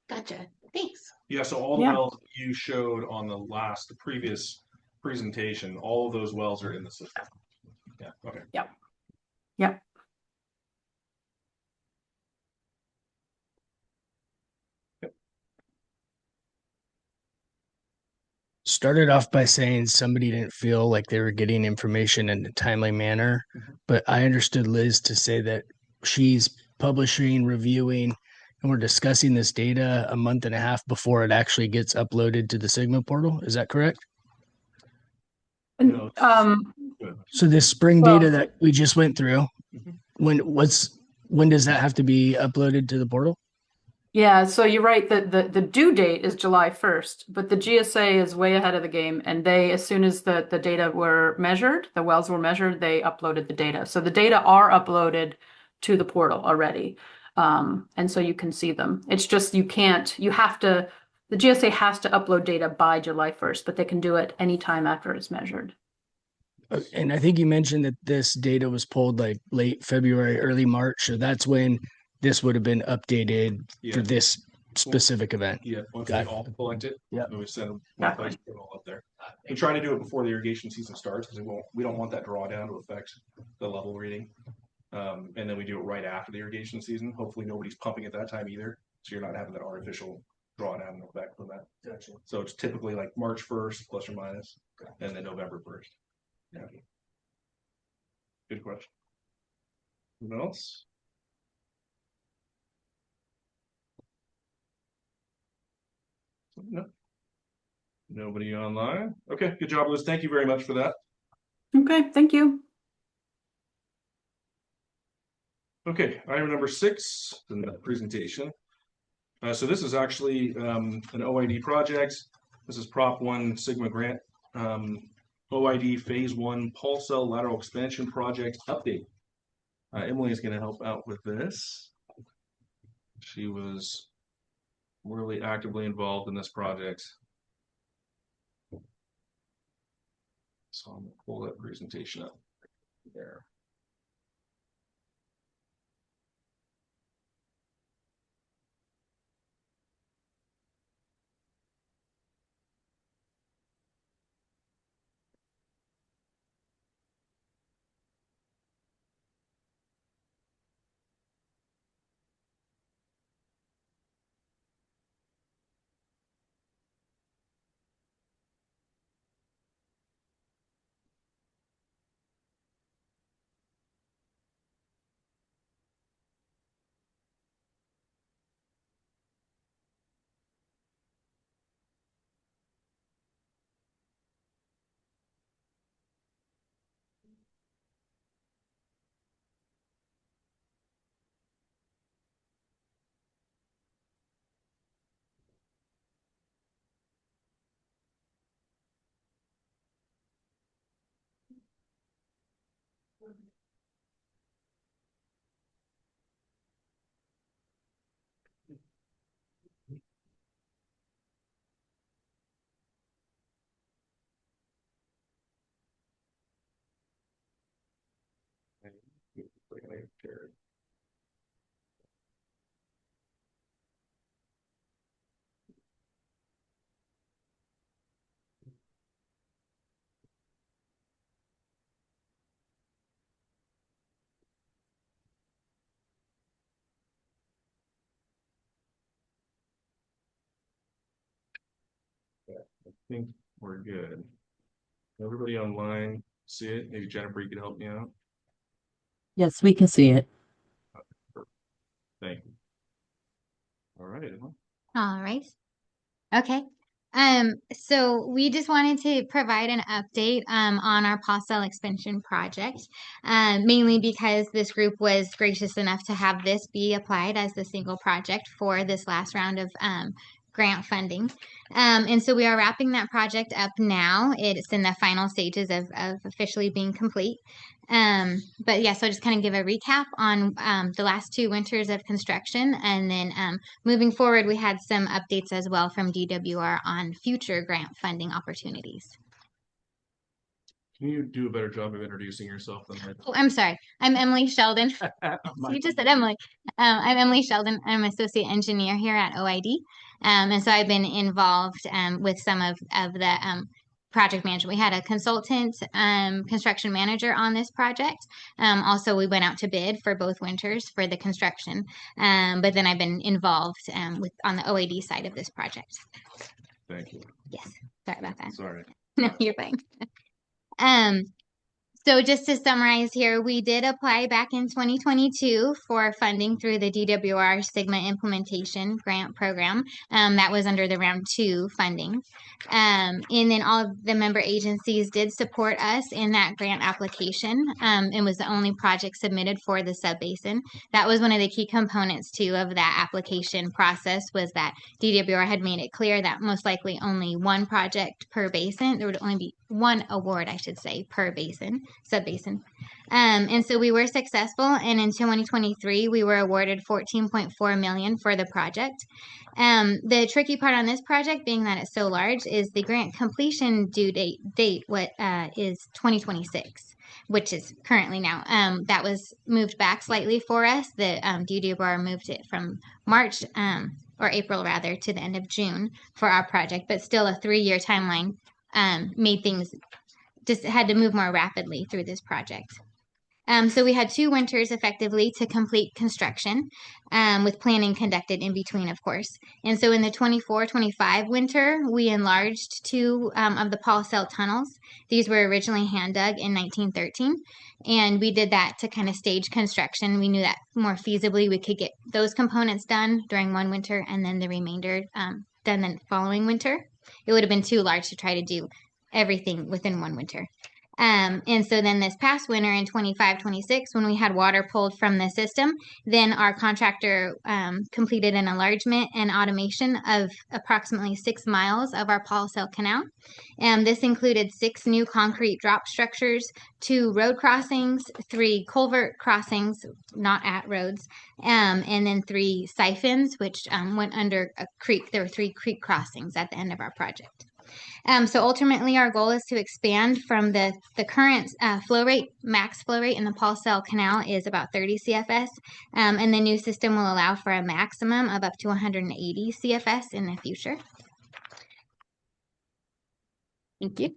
Gotcha. Thanks. Yeah, so all the Yeah. wells you showed on the previous presentation, all of those wells are in the system. Yeah, okay. Yep. Started off by saying somebody didn't feel like they were getting information in a timely manner, but I understood Liz to say that she's publishing, reviewing, and we're discussing this data a month and a half before it actually gets uploaded to the Sigma portal. Is that correct? No, good. So this spring Well- data that we just went through, Mhm. when does that have to be uploaded to the portal? Yeah, so you're right that the due date is July 1st, but the GSA is way ahead of the game, and as soon as the data were measured, the wells were measured, they uploaded the data. So the data are uploaded to the portal already. And so you can see them. It's just the GSA has to upload data by July 1st, but they can do it anytime after it's measured. And I think you mentioned that this data was pulled like late February, early March. So that's when this would have been updated Yeah. for this specific event. Yeah, once Got they it. all collect it, Yep. then we send them Yeah. one place, put it all up there. We try to do it before the irrigation season starts because we don't want that drawdown to affect the level reading. And then we do it right after the irrigation season. Hopefully nobody's pumping at that time either, so you're not having that artificial drawdown effect from that. Gotcha. So it's typically like March 1st plus or minus, and then November 1st. Yeah. Good question. Anyone else? No. Nobody online. Okay, good job, Liz. Thank you very much for that. Okay, thank you. Okay, item number 6 in the presentation. So this is actually an OID project. This is Prop 1 Sigma grant. OID Phase 1 Pulse Cell Lateral Expansion Project update. Emily is going to help out with this. She was really actively involved in this project. So I'm going to pull that presentation up there. I think we're good. Everybody online see it? Maybe Jennifer, you could help me out. Yes, we can see it. Thank you. All right. Emma. All right. Okay. So we just wanted to provide an update on our Pulse expansion project, mainly because this group was gracious enough to have this be applied as the single project for this last round of grant funding. And so we are wrapping that project up now. It's in the final stages of officially being complete. But yeah, so just kind of give a recap on the last 2 winters of construction, and then moving forward, we had some updates as well from DWR on future grant funding opportunities. Can you do a better job of introducing yourself than I? Oh, I'm sorry. I'm Emily Sheldon. You just said Emily. I'm Emily Sheldon. I'm associate engineer here at OID. And so I've been involved with some of the project management. We had a consultant construction manager on this project. Also, we went out to bid for both winters for the construction. But then I've been involved on the OID side of this project. Thank you. Yes. Sorry about that. Sorry. No, you're fine. So just to summarize here, we did apply back in 2022 for funding through the DWR Sigma Implementation Grant Program. That was under the round 2 funding. And then all of the member agencies did support us in that grant application. It was the only project submitted for the subbasin. That was one of the key components too of that application process, was that DWR had made it clear that most likely only one project per basin. There would only be one award, I should say, per basin, subbasin. And so we were successful, and in 2023 we were awarded $14.4 million for the project. The tricky part on this project, being that it's so large, is the grant completion due date is 2026, which is currently now. That was moved back slightly for us. The DWR moved it from March or April rather, to the end of June for our project, but still a 3-year timeline made things just had to move more rapidly through this project. So we had 2 winters effectively to complete construction, with planning conducted in between, of course. And so in the 24-25 winter, we enlarged 2 of the Paul Cell tunnels. These were originally hand dug in 1913, and we did that to kind of stage construction. We knew that more feasibly we could get those components done during one winter and then the remainder done the following winter. It would have been too large to try to do everything within one winter. And so then this past winter in 25-26, when we had water pulled from the system, then our contractor completed an enlargement and automation of approximately 6 miles of our Paul Cell Canal. This included 6 new concrete drop structures, 2 road crossings, 3 culvert crossings, not at roads, and then 3 siphons, which went under a creek. There were 3 creek crossings at the end of our project. So ultimately, our goal is to expand from the current flow rate, max flow rate in the Paul Cell Canal is about 30 CFS, and the new system will allow for a maximum of up to 180 CFS in the future. Thank you.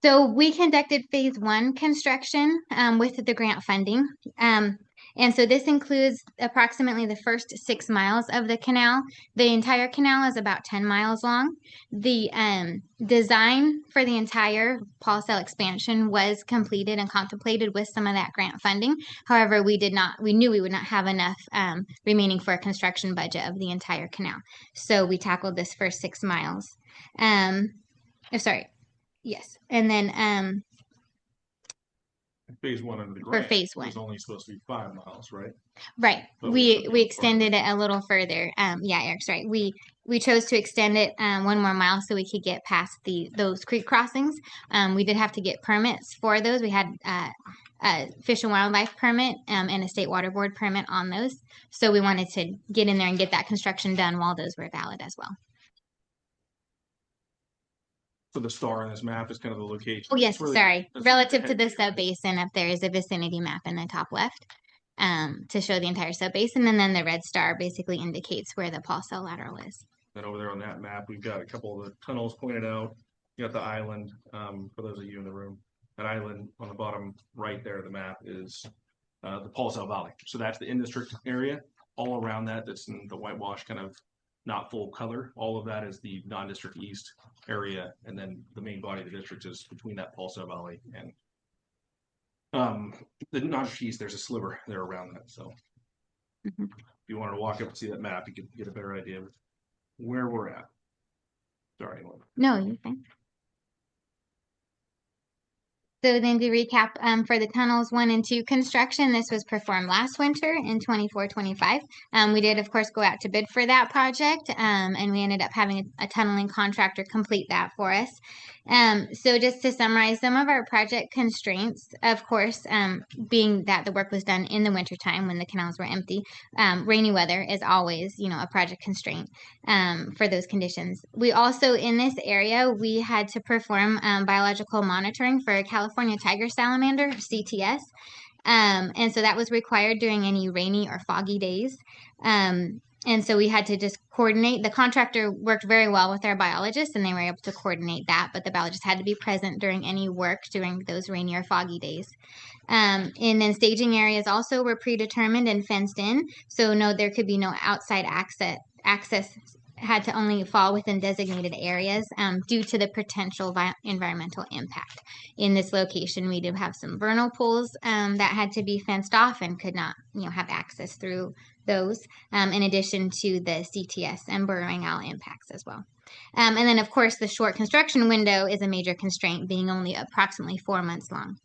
So we conducted phase 1 construction with the grant funding. And so this includes approximately the first 6 miles of the canal. The entire canal is about 10 miles long. The design for the entire Paul Cell expansion was completed and contemplated with some of that grant funding. However, we knew we would not have enough remaining for a construction budget of the entire canal. So we tackled this first 6 miles. Yes. And then Phase 1 under the for grant phase 1. was only supposed to be 5 miles, right? Right. But We extended it a little further. Yeah, Eric's right. We chose to extend it 1 more mile so we could get past those creek crossings. We did have to get permits for those. We had a Fish and Wildlife permit and a State Water Board permit on those. So we wanted to get in there and get that construction done while those were valid as well. So the star on this map is kind of the location. Oh, yes, sorry. that's Relative the to the head view, right? sub-basin up there is a vicinity map in the top left to show the entire sub-basin. And then the red star basically indicates where the Paul Cell lateral is. Then over there on that map, we've got a couple of the tunnels pointed out. You got the island, for those of you in the room. That island on the bottom right there of the map is the Paul Cell Valley. So that's the in-district area. All around that, that's in the whitewash kind of not full color. All of that is the non-district east area, and then the main body of the district is between that Paul Cell Valley and the non-district east. There's a sliver there around that. So if you wanted to walk up and see that map, you could get a better idea of where we're at. Sorry. No, you're fine. So then to recap, for the tunnels 1 and 2 construction, this was performed last winter in 24-25. We did, of course, go out to bid for that project, and we ended up having a tunneling contractor complete that for us. So just to summarize, some of our project constraints, of course, being that the work was done in the wintertime when the canals were empty, rainy weather is always, a project constraint for those conditions. We also, in this area, we had to perform biological monitoring for California tiger salamander, CTS. And so that was required during any rainy or foggy days. And so we had to just coordinate. The contractor worked very well with our biologists and they were able to coordinate that, but the biologists had to be present during any work during those rainy or foggy days. And then staging areas also were predetermined and fenced in. So no, there could be no outside access had to only fall within designated areas due to the potential environmental impact. In this location, we do have some vernal pools that had to be fenced off and could not, have access through those, in addition to the CTS and burrowing owl impacts as well. And then, of course, the short construction window is a major constraint, being only approximately 4 months long.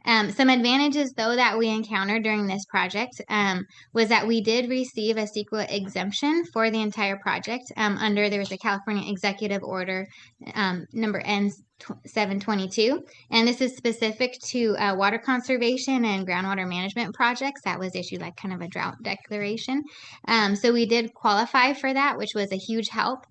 Some advantages, though, that we encountered during this project was that we did receive a CEQA exemption for the entire project. There was a California Executive Order number 722, and this is specific to water conservation and groundwater management projects. That was issued like kind of a drought declaration. So we did qualify for that, which was a huge help.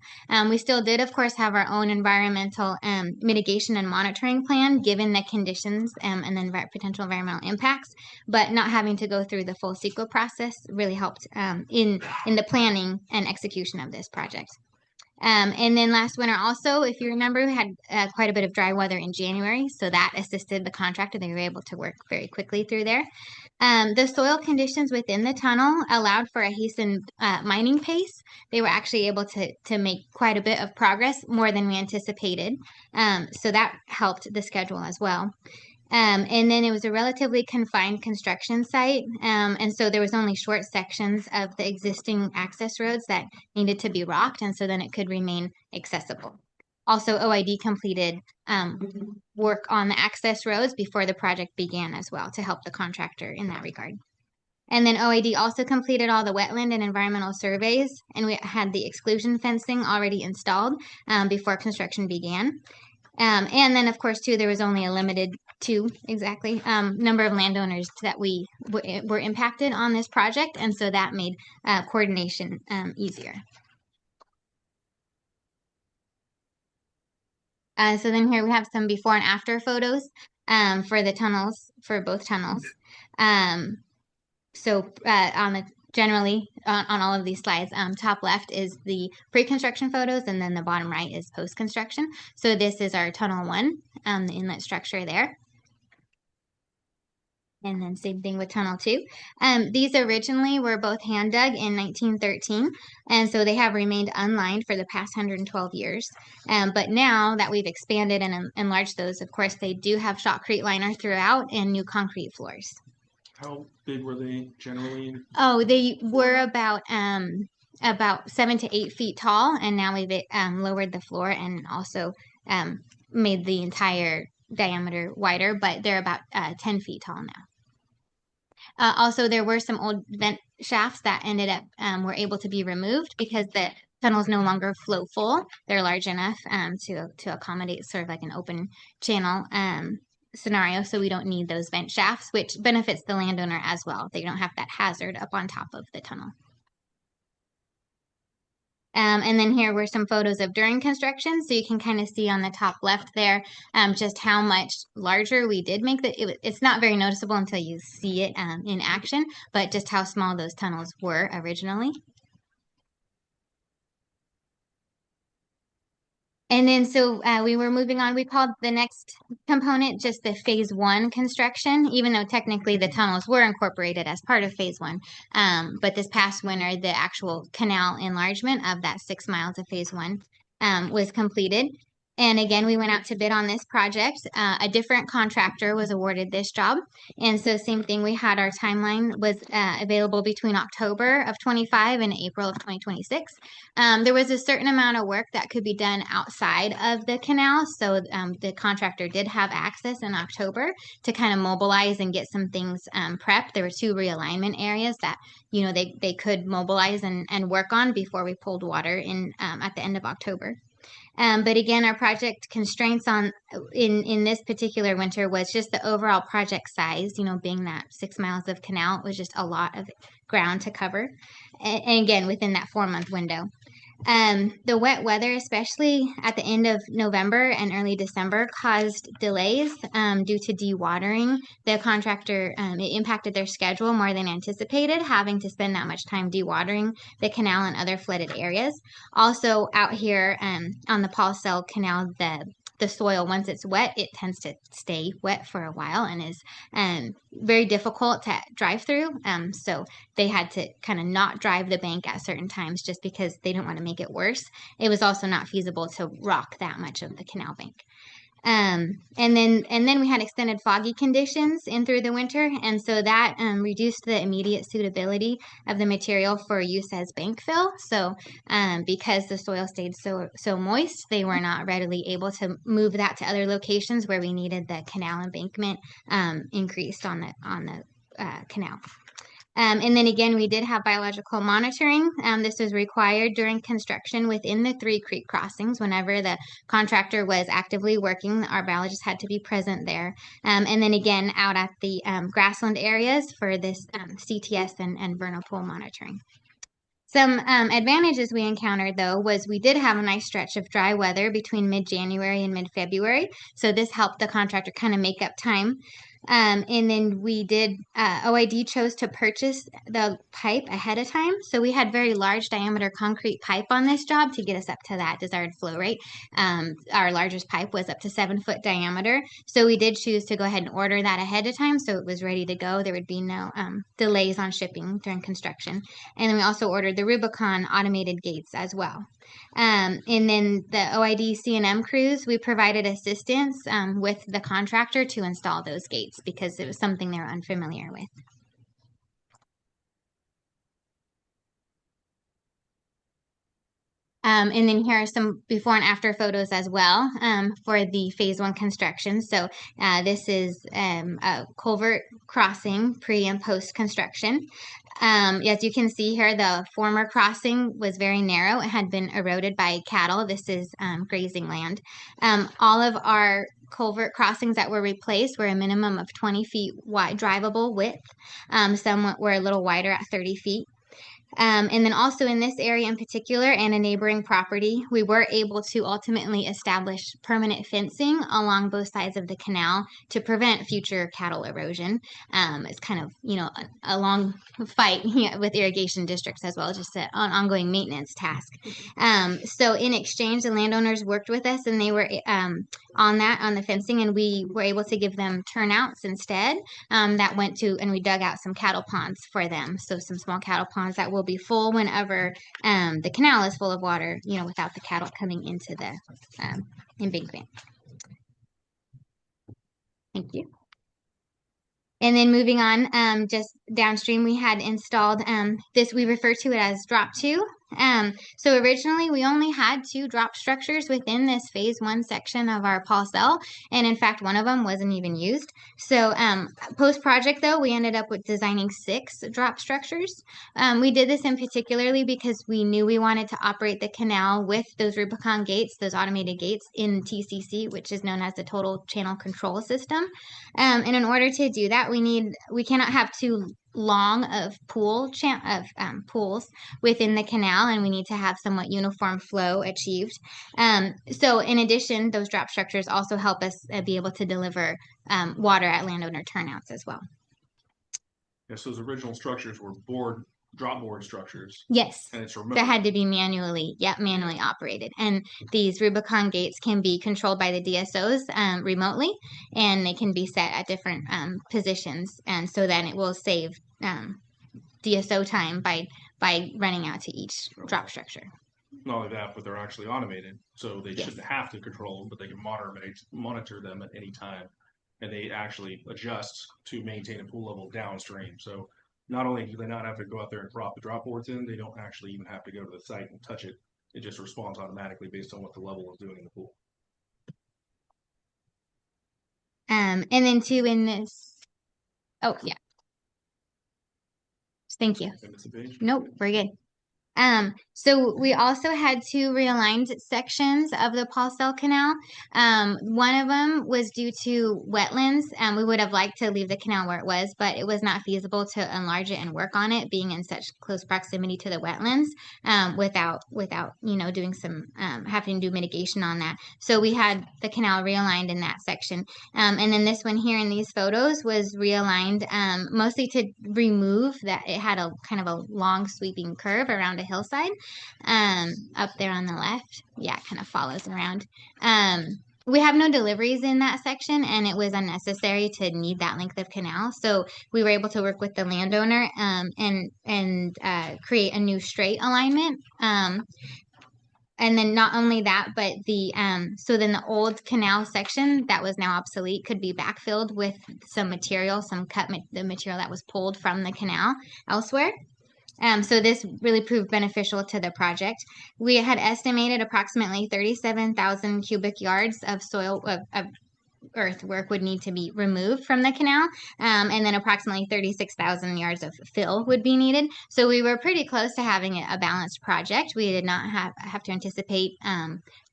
We still did, of course, have our own environmental mitigation and monitoring plan given the conditions and then potential environmental impacts, but not having to go through the full CEQA process really helped in the planning and execution of this project. And then last winter also, if you remember, we had quite a bit of dry weather in January, so that assisted the contractor. They were able to work very quickly through there. The soil conditions within the tunnel allowed for a hastened mining pace. They were actually able to make quite a bit of progress, more than we anticipated. So that helped the schedule as well. And then it was a relatively confined construction site. And so there was only short sections of the existing access roads that needed to be rocked. And so then it could remain accessible. Also, OID completed work on the access roads before the project began as well to help the contractor in that regard. And then OID also completed all the wetland and environmental surveys, and we had the exclusion fencing already installed before construction began. And then, of course, too, there was only a limited number of landowners that we were impacted on this project, and so that made coordination easier. So then here we have some before and after photos for the tunnels, for both tunnels. Generally on all of these slides, top left is the pre-construction photos, and then the bottom right is post-construction. So this is our tunnel 1, the inlet structure there. And then same thing with tunnel 2. These originally were both hand dug in 1913, and so they have remained unlined for the past 112 years. But now that we've expanded and enlarged those, of course, they do have shotcrete liner throughout and new concrete floors. How big were they generally? Oh, they were about 7 to 8 feet tall, and now we've lowered the floor and also made the entire diameter wider, but they're about 10 feet tall now. Also, there were some old vent shafts that ended up were able to be removed because the tunnels no longer flow full. They're large enough to accommodate sort of like an open channel scenario, so we don't need those vent shafts, which benefits the landowner as well. They don't have that hazard up on top of the tunnel. And then here were some photos of during construction, so you can kind of see on the top left there just how much larger we did make it's not very noticeable until you see it in action, but just how small those tunnels were originally. And then so we were moving on. We called the next component just the phase 1 construction, even though technically the tunnels were incorporated as part of phase 1. But this past winter, the actual canal enlargement of that 6 miles of phase 1 was completed. And again, we went out to bid on this project. A different contractor was awarded this job. And so same thing, we had our timeline was available between October of 25 and April of 2026. There was a certain amount of work that could be done outside of the canal. So the contractor did have access in October to kind of mobilize and get some things prepped. There were 2 realignment areas that, you know, they could mobilize and work on before we pulled water in at the end of October. But again, our project constraints in this particular winter was just the overall project size, you know, being that 6 miles of canal was just a lot of ground to cover. And again, within that 4-month window. The wet weather, especially at the end of November and early December, caused delays due to dewatering. The contractor, it impacted their schedule more than anticipated, having to spend that much time dewatering the canal and other flooded areas. Also out here on the Paul Cell Canal, the soil, once it's wet, it tends to stay wet for a while and is very difficult to drive through. So they had to kind of not drive the bank at certain times just because they didn't want to make it worse. It was also not feasible to rock that much of the canal bank. And then we had extended foggy conditions in through the winter, and so that reduced the immediate suitability of the material for use as bank fill. So because the soil stayed so moist, they were not readily able to move that to other locations where we needed the canal embankment increased on the canal. And then again, we did have biological monitoring. This was required during construction within the 3 creek crossings. Whenever the contractor was actively working, our biologists had to be present there. And then again, out at the grassland areas for this CTS and vernal pool monitoring. Some advantages we encountered, though, was we did have a nice stretch of dry weather between mid-January and mid-February. So this helped the contractor kind of make up time. And then we did, OID chose to purchase the pipe ahead of time. So we had very large diameter concrete pipe on this job to get us up to that desired flow rate. Our largest pipe was up to 7-foot diameter. So we did choose to go ahead and order that ahead of time. So it was ready to go. There would be no delays on shipping during construction. And then we also ordered the Rubicon automated gates as well. And then the OID C&M crews, we provided assistance with the contractor to install those gates because it was something they were unfamiliar with. And then here are some before and after photos as well for the phase 1 construction. So this is a culvert crossing pre and post construction. As you can see here, the former crossing was very narrow. It had been eroded by cattle. This is grazing land. All of our culvert crossings that were replaced were a minimum of 20 feet wide drivable width. Some were a little wider at 30 feet. And then also in this area in particular and a neighboring property, we were able to ultimately establish permanent fencing along both sides of the canal to prevent future cattle erosion. It's kind of, a long fight with irrigation districts as well, just an ongoing maintenance task. So in exchange, the landowners worked with us and they were on the fencing, and we were able to give them turnouts instead that went to, and we dug out some cattle ponds for them. So some small cattle ponds that will be full whenever the canal is full of water, without the cattle coming into the embankment. Thank you. And then moving on, just downstream, we had installed this, we refer to it as drop 2. So originally we only had 2 drop structures within this phase 1 section of our Paul cell. And in fact, one of them wasn't even used. So post-project though, we ended up with designing 6 drop structures. We did this in particularly because we knew we wanted to operate the canal with those Rubicon gates, those automated gates in TCC, which is known as the Total Channel Control System. And in order to do that, we cannot have too long of pools within the canal, and we need to have somewhat uniform flow achieved. So in addition, those drop structures also help us be able to deliver water at landowner turnouts as well. Yes, those original structures were drop board structures. Yes, and it's remote. that had to be manually operated. And these Rubicon gates can be controlled by the DSOs remotely, and they can be set at different positions. And so then it will save DSO time by running out to each drop structure. Not only that, but they're actually automated, so they shouldn't have to control them, but they can monitor them at any time, and they actually adjust to maintain a pool level downstream. So not only do they not have to go out there and drop the drop boards in, they don't actually even have to go to the site and touch it. It just responds automatically based on what the level is doing in the pool. And then too in this, oh yeah. Thank you. Nope, we're good. So we also had 2 realigned sections of the Paul cell canal. One of them was due to wetlands, and we would have liked to leave the canal where it was, but it was not feasible to enlarge it and work on it, being in such close proximity to the wetlands, without doing some having to do mitigation on that. So we had the canal realigned in that section, and then this one here in these photos was realigned mostly to remove that it had a kind of a long sweeping curve around a hillside. Up there on the left, it kind of follows around. We have no deliveries in that section, and it was unnecessary to need that length of canal. So we were able to work with the landowner and create a new straight alignment. And then not only that, but so then the old canal section that was now obsolete could be backfilled with some material, the material that was pulled from the canal elsewhere. So this really proved beneficial to the project. We had estimated approximately 37,000 cubic yards of soil, of earthwork would need to be removed from the canal, and then approximately 36,000 yards of fill would be needed. So we were pretty close to having a balanced project. We did not have to anticipate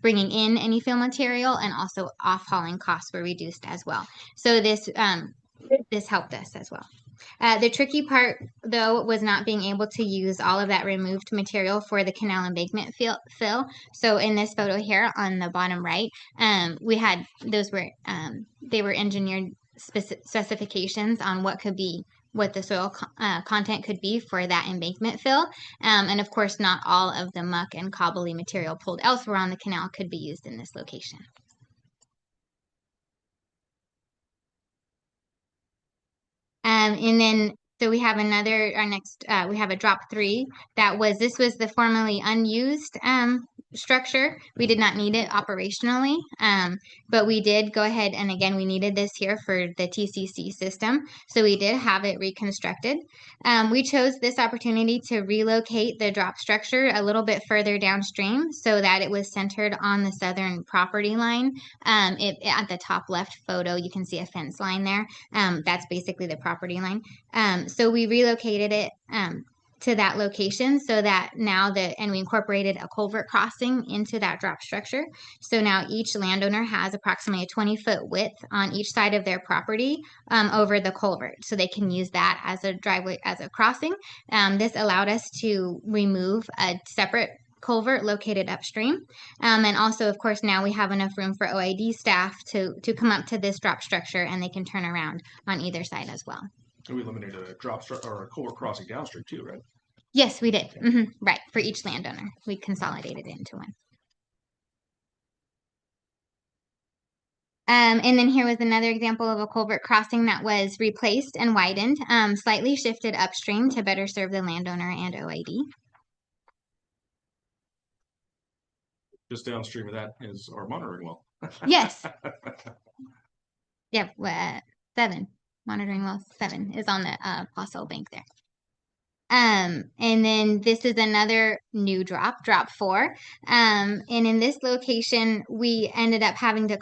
bringing in any fill material, and also off-hauling costs were reduced as well. So this helped us as well. The tricky part, though, was not being able to use all of that removed material for the canal embankment fill. So in this photo here on the bottom right, we had they were engineered specifications on what the soil content could be for that embankment fill. And of course, not all of the muck and cobbly material pulled elsewhere on the canal could be used in this location. And then, so we have we have a drop 3 this was the formerly unused structure. We did not need it operationally, but we did go ahead, and again, we needed this here for the TCC system. So we did have it reconstructed. We chose this opportunity to relocate the drop structure a little bit further downstream so that it was centered on the southern property line. At the top left photo, you can see a fence line there. That's basically the property line. So we relocated it to that location so that and we incorporated a culvert crossing into that drop structure. So now each landowner has approximately a 20-foot width on each side of their property over the culvert. So they can use that as a driveway, as a crossing. This allowed us to remove a separate culvert located upstream. And also, of course, now we have enough room for OID staff to come up to this drop structure, and they can turn around on either side as well. So we eliminated a or a culvert crossing downstream too, right? Yes, we did. Right. For each landowner, we consolidated it into one. And then here was another example of a culvert crossing that was replaced and widened, slightly shifted upstream to better serve the landowner and OID. Just downstream of that is our monitoring well. Yes. Yep. 7. Monitoring well 7 is on the fossil bank there. And then this is another new drop 4. And in this location, we ended up having to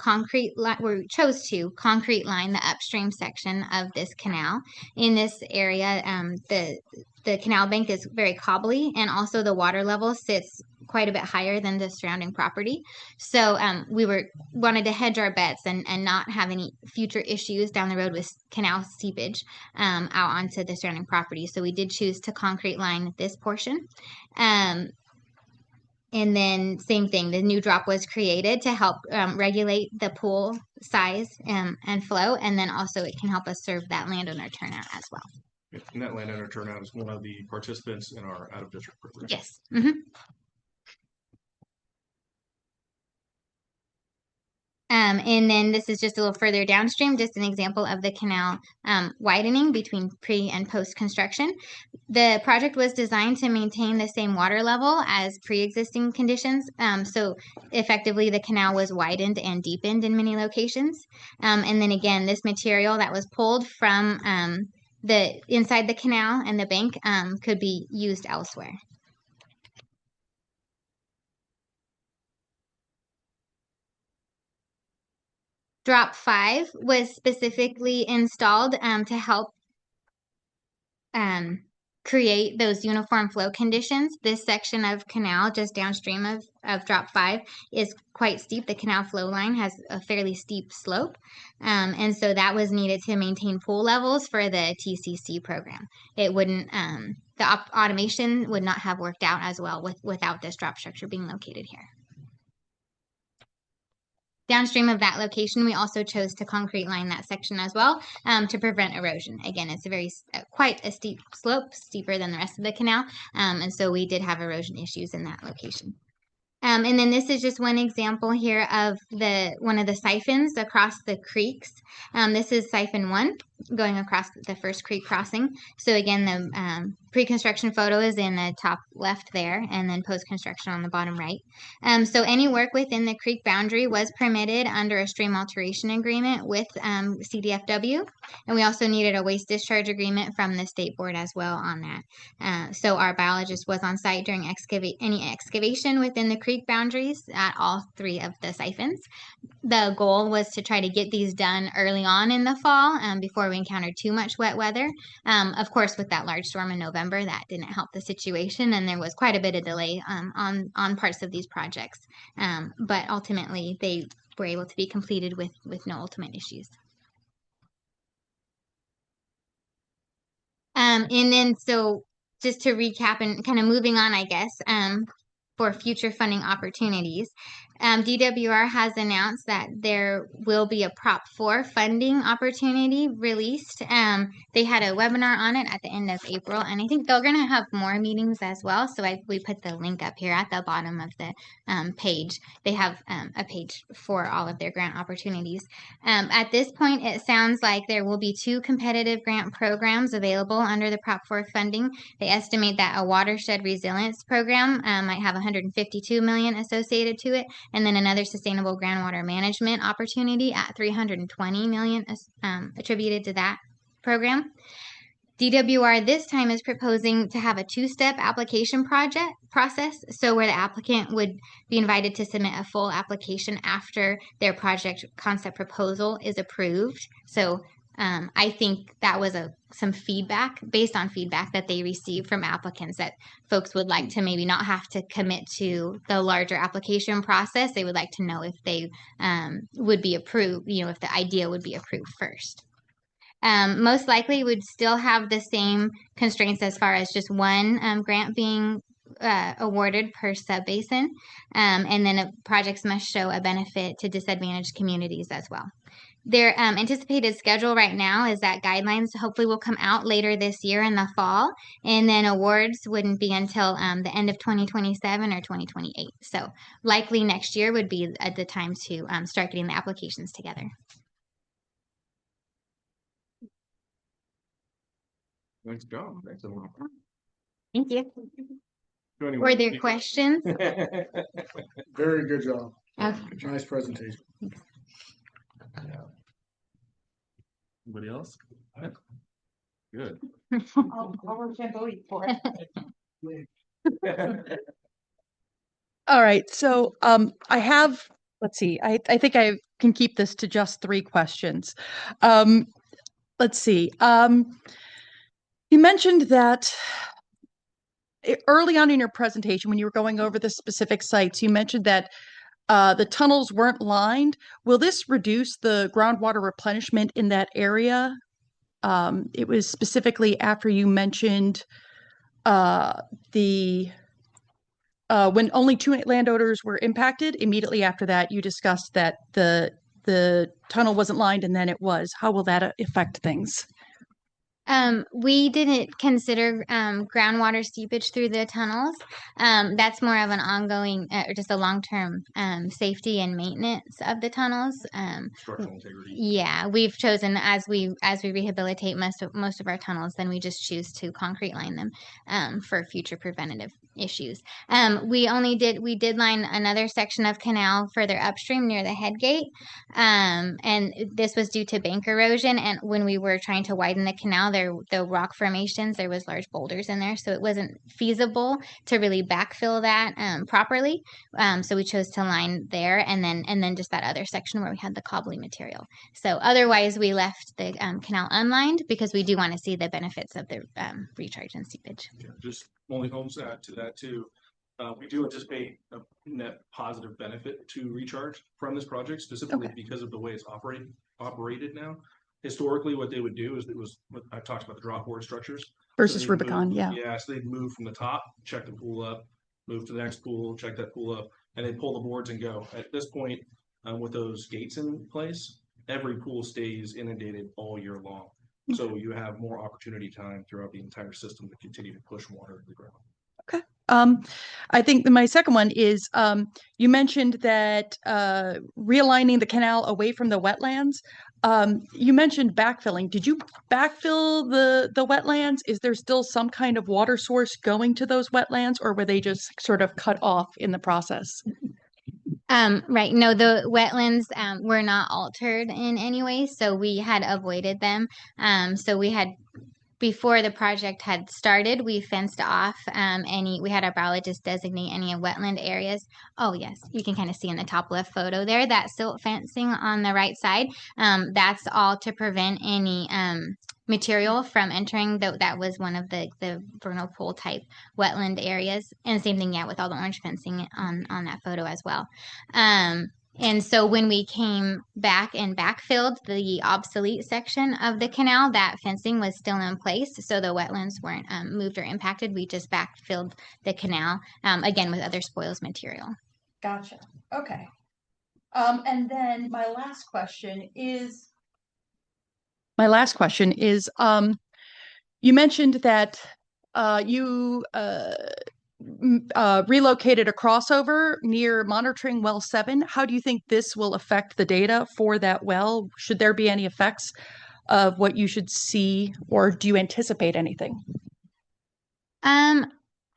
chose to concrete line the upstream section of this canal. In this area, the canal bank is very cobbly, and also the water level sits quite a bit higher than the surrounding property. So we wanted to hedge our bets and not have any future issues down the road with canal seepage out onto the surrounding property. So we did choose to concrete line this portion. And then same thing, the new drop was created to help regulate the pool size and flow. And then also it can help us serve that landowner turnout as well. And that landowner turnout is one of the participants in our out-of-district program. Yes. And then this is just a little further downstream, just an example of the canal widening between pre and post construction. The project was designed to maintain the same water level as pre-existing conditions. So effectively the canal was widened and deepened in many locations. And then again, this material that was pulled from the inside the canal and the bank could be used elsewhere. Drop 5 was specifically installed to help create those uniform flow conditions. This section of canal just downstream of drop 5 is quite steep. The canal flow line has a fairly steep slope. And so that was needed to maintain pool levels for the TCC program. It wouldn't, the automation would not have worked out as well without this drop structure being located here. Downstream of that location, we also chose to concrete line that section as well to prevent erosion. Again, it's quite a steep slope, steeper than the rest of the canal, and so we did have erosion issues in that location. And then this is just one example here of one of the siphons across the creeks. This is siphon 1. going across the first creek crossing. So again, the pre-construction photo is in the top left there, and then post-construction on the bottom right. So any work within the creek boundary was permitted under a stream alteration agreement with CDFW, and we also needed a waste discharge agreement from the state board as well on that. So our biologist was on site during any excavation within the creek boundaries at all 3 of the siphons. The goal was to try to get these done early on in the fall before we encountered too much wet weather. Of course, with that large storm in November, that didn't help the situation, and there was quite a bit of delay on parts of these projects. But ultimately, they were able to be completed with no ultimate issues. And then, so just to recap and kind of moving on, I guess, for future funding opportunities, DWR has announced that there will be a Prop 4 funding opportunity released. They had a webinar on it at the end of April, and I think they're going to have more meetings as well. So we put the link up here at the bottom of the page. They have a page for all of their grant opportunities. At this point, it sounds like there will be 2 competitive grant programs available under the Prop 4 funding. They estimate that a watershed resilience program might have $152 million associated to it, and then another sustainable groundwater management opportunity at $320 million attributed to that program. DWR this time is proposing to have a 2-step application process, so where the applicant would be invited to submit a full application after their project concept proposal is approved. So I think that was some feedback, based on feedback that they received from applicants, that folks would like to maybe not have to commit to the larger application process. They would like to know if they would be approved, if the idea would be approved first. Most likely would still have the same constraints as far as just one grant being awarded per subbasin, and then projects must show a benefit to disadvantaged communities as well. Their anticipated schedule right now is that guidelines hopefully will come out later this year in the fall, and then awards wouldn't be until the end of 2027 or 2028. So likely next year would be the time to start getting the applications together. Nice job. Excellent. Thank you. Anyone? Were there questions? Very good job. Okay. Nice presentation. Anybody else? Good. All right, so I have, let's see, I think I can keep this to just 3 questions. Let's see. You mentioned that early on in your presentation, when you were going over the specific sites, you mentioned that the tunnels weren't lined. Will this reduce the groundwater replenishment in that area? It was specifically after you mentioned when only 2 landowners were impacted. Immediately after that, you discussed that the tunnel wasn't lined, and then it was. How will that affect things? We didn't consider groundwater seepage through the tunnels. That's more of an ongoing or just a long-term safety and maintenance of the tunnels. Structural integrity. Yeah, we've chosen as we rehabilitate most of our tunnels, then we just choose to concrete line them for future preventative issues. We did line another section of canal further upstream near the head gate, and this was due to bank erosion. And when we were trying to widen the canal, the rock formations, there was large boulders in there, so it wasn't feasible to really backfill that properly. So we chose to line there, and then just that other section where we had the cobbly material. So otherwise, we left the canal unlined because we do want to see the benefits of the recharge and seepage. Yeah, just only homes add to that too. We do anticipate a net positive benefit to recharge from this project, specifically because of the way it's operated now. Historically, what they would do is I talked about the drop board structures Versus so Rubicon, move, yeah. Yeah, so they'd move from the top, check the pool up, move to the next pool, check that pool up, and then pull the boards and go. At this point, with those gates in place, every pool stays inundated all year long. So you have more opportunity time throughout the entire system to continue to push water into the ground. Okay. I think my second one is you mentioned that realigning the canal away from the wetlands. You mentioned backfilling. Did you backfill the wetlands? Is there still some kind of water source going to those wetlands, or were they just sort of cut off in the process? Right. No, the wetlands were not altered in any way, so we had avoided them. So we had before the project had started, we fenced off we had our biologists designate any wetland areas. Oh yes, you can kind of see in the top left photo there, that silt fencing on the right side. That's all to prevent any material from entering. That was one of the vernal pool type wetland areas. And same thing, yeah, with all the orange fencing on that photo as well. And so when we came back and backfilled the obsolete section of the canal, that fencing was still in place. So the wetlands weren't moved or impacted. We just backfilled the canal, again, with other spoils material. Gotcha. Okay. And then my last question is, you mentioned that you relocated a crossover near monitoring well 7. How do you think this will affect the data for that well? Should there be any effects of what you should see, or do you anticipate anything? I'm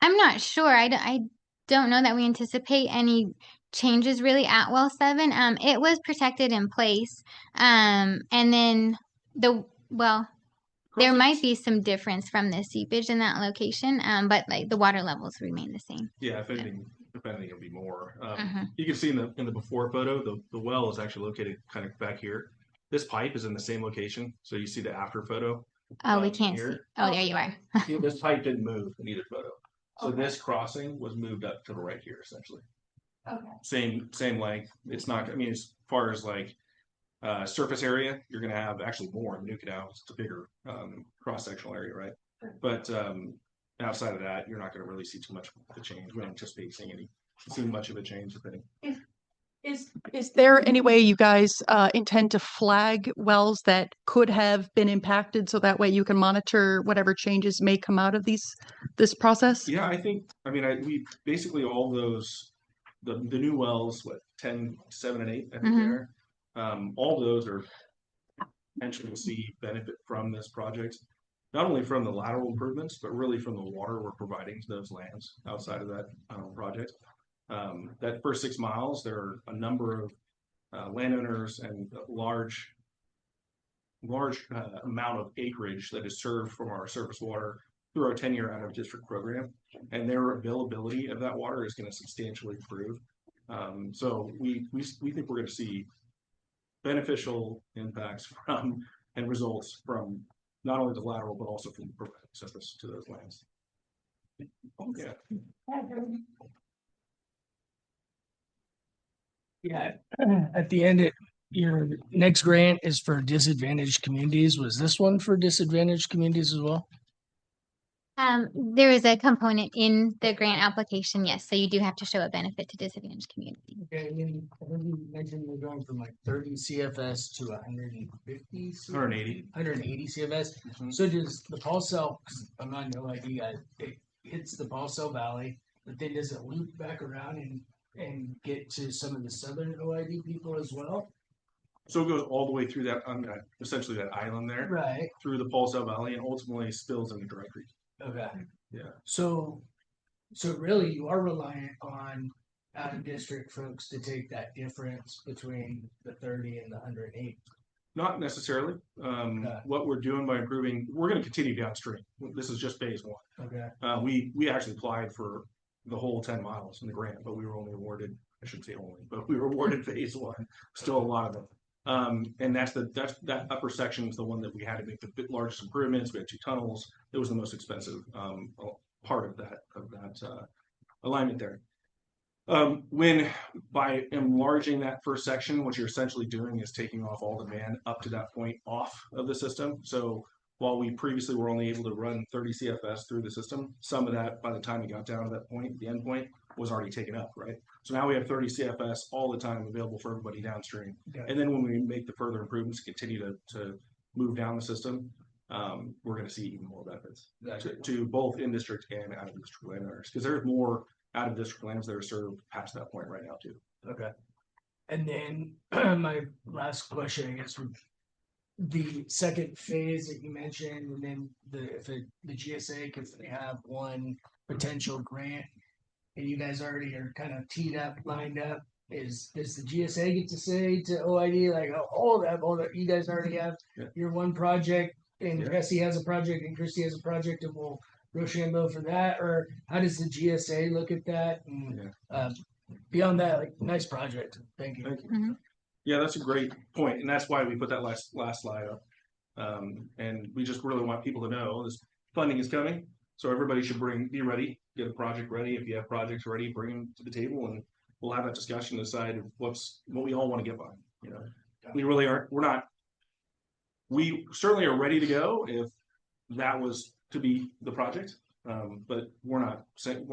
not sure. I don't know that we anticipate any changes really at well 7. It was protected in place. And then there might be some difference from the seepage in that location, but like the water levels remain the same. Yeah, if anything, it'll be more. Mhm. You can see in the before photo, the well is actually located kind of back here. This pipe is in the same location, so you see the after photo. Oh, we can't here. see. Oh, there you are. This pipe didn't move in either photo. So Okay. this crossing was moved up to the right here, essentially. Okay. Same length. It's not, I mean, as far as like surface area, you're gonna have actually more in the new canal. It's a bigger cross-sectional area, right? But outside of that, you're not gonna really see too much of a change. We don't anticipate seeing much of a change, if any. Is there any way you guys intend to flag wells that could have been impacted, so that way you can monitor whatever changes may come out of this process? Yeah, we basically all those, the new wells, 10, 7, and 8, I think they are. All those are potentially to see benefit from this project, not only from the lateral improvements, but really from the water we're providing to those lands outside of that project. That first 6 miles, there are a number of landowners and large amount of acreage that is served from our surface water through our 10-year out of district program, and their availability of that water is going to substantially improve. So we think we're going to see beneficial impacts from and results from not only the lateral but also from providing surface to those lands. Yeah. Yeah, at the end, your next grant is for disadvantaged communities. Was this one for disadvantaged communities as well? There is a component in the grant application, yes. So you do have to show a benefit to disadvantaged community. Okay, I mean, I think you mentioned we're going from like 30 CFS to 150, 180 CFS. So does the pulse cell, because I'm not no idea, it hits the pulse cell valley, but then does it loop back around and get to some of the southern OID people as well? So it goes all the way through that, essentially that island there, Right. through the Paulsell Valley, and ultimately spills into Dry Creek. Okay. Yeah. So really you are reliant on out of district folks to take that difference between the 30 and the 108. Not necessarily. What we're doing by improving, we're going to continue downstream. This is just phase 1. Okay. We actually applied for the whole 10 miles in the grant, but we were only awarded, I shouldn't say only, but we were awarded phase 1. Still a lot of them. And that upper section is the one that we had to make the largest improvements. We had 2 tunnels. It was the most expensive part of that alignment there. When by enlarging that first section, what you're essentially doing is taking off all demand up to that point off of the system. So while we previously were only able to run 30 CFS through the system, some of that, by the time we got down to that point, the end point, was already taken up, right? So now we have 30 CFS all the time available for everybody downstream. Okay. And then when we make the further improvements, continue to move down the system, we're going to see even more benefits to both in-district and out-of-district landowners, because there's more out-of-district lands that are served past that point right now too. Okay. And then my last question, I guess, would the second phase that you mentioned, and then the GSA, because they have one potential grant, and you guys already are kind of teed up, lined up. Does the GSA get to say to OID like, oh, hold up, you guys already have your one project, and Jesse has a project, and Christy has a project, and we'll Rochambeau for that, or how does the GSA look at that? And beyond that, like, nice project. Thank you. Thank you. Yeah, that's a great point, and that's why we put that last slide up. And we just really want people to know this funding is coming, so everybody should be ready, get a project ready. If you have projects ready, bring them to the table, and we'll have that discussion to decide what we all want to get by. You know, we really aren't. We're not. We certainly are ready to go if that was to be the project, but we're not saying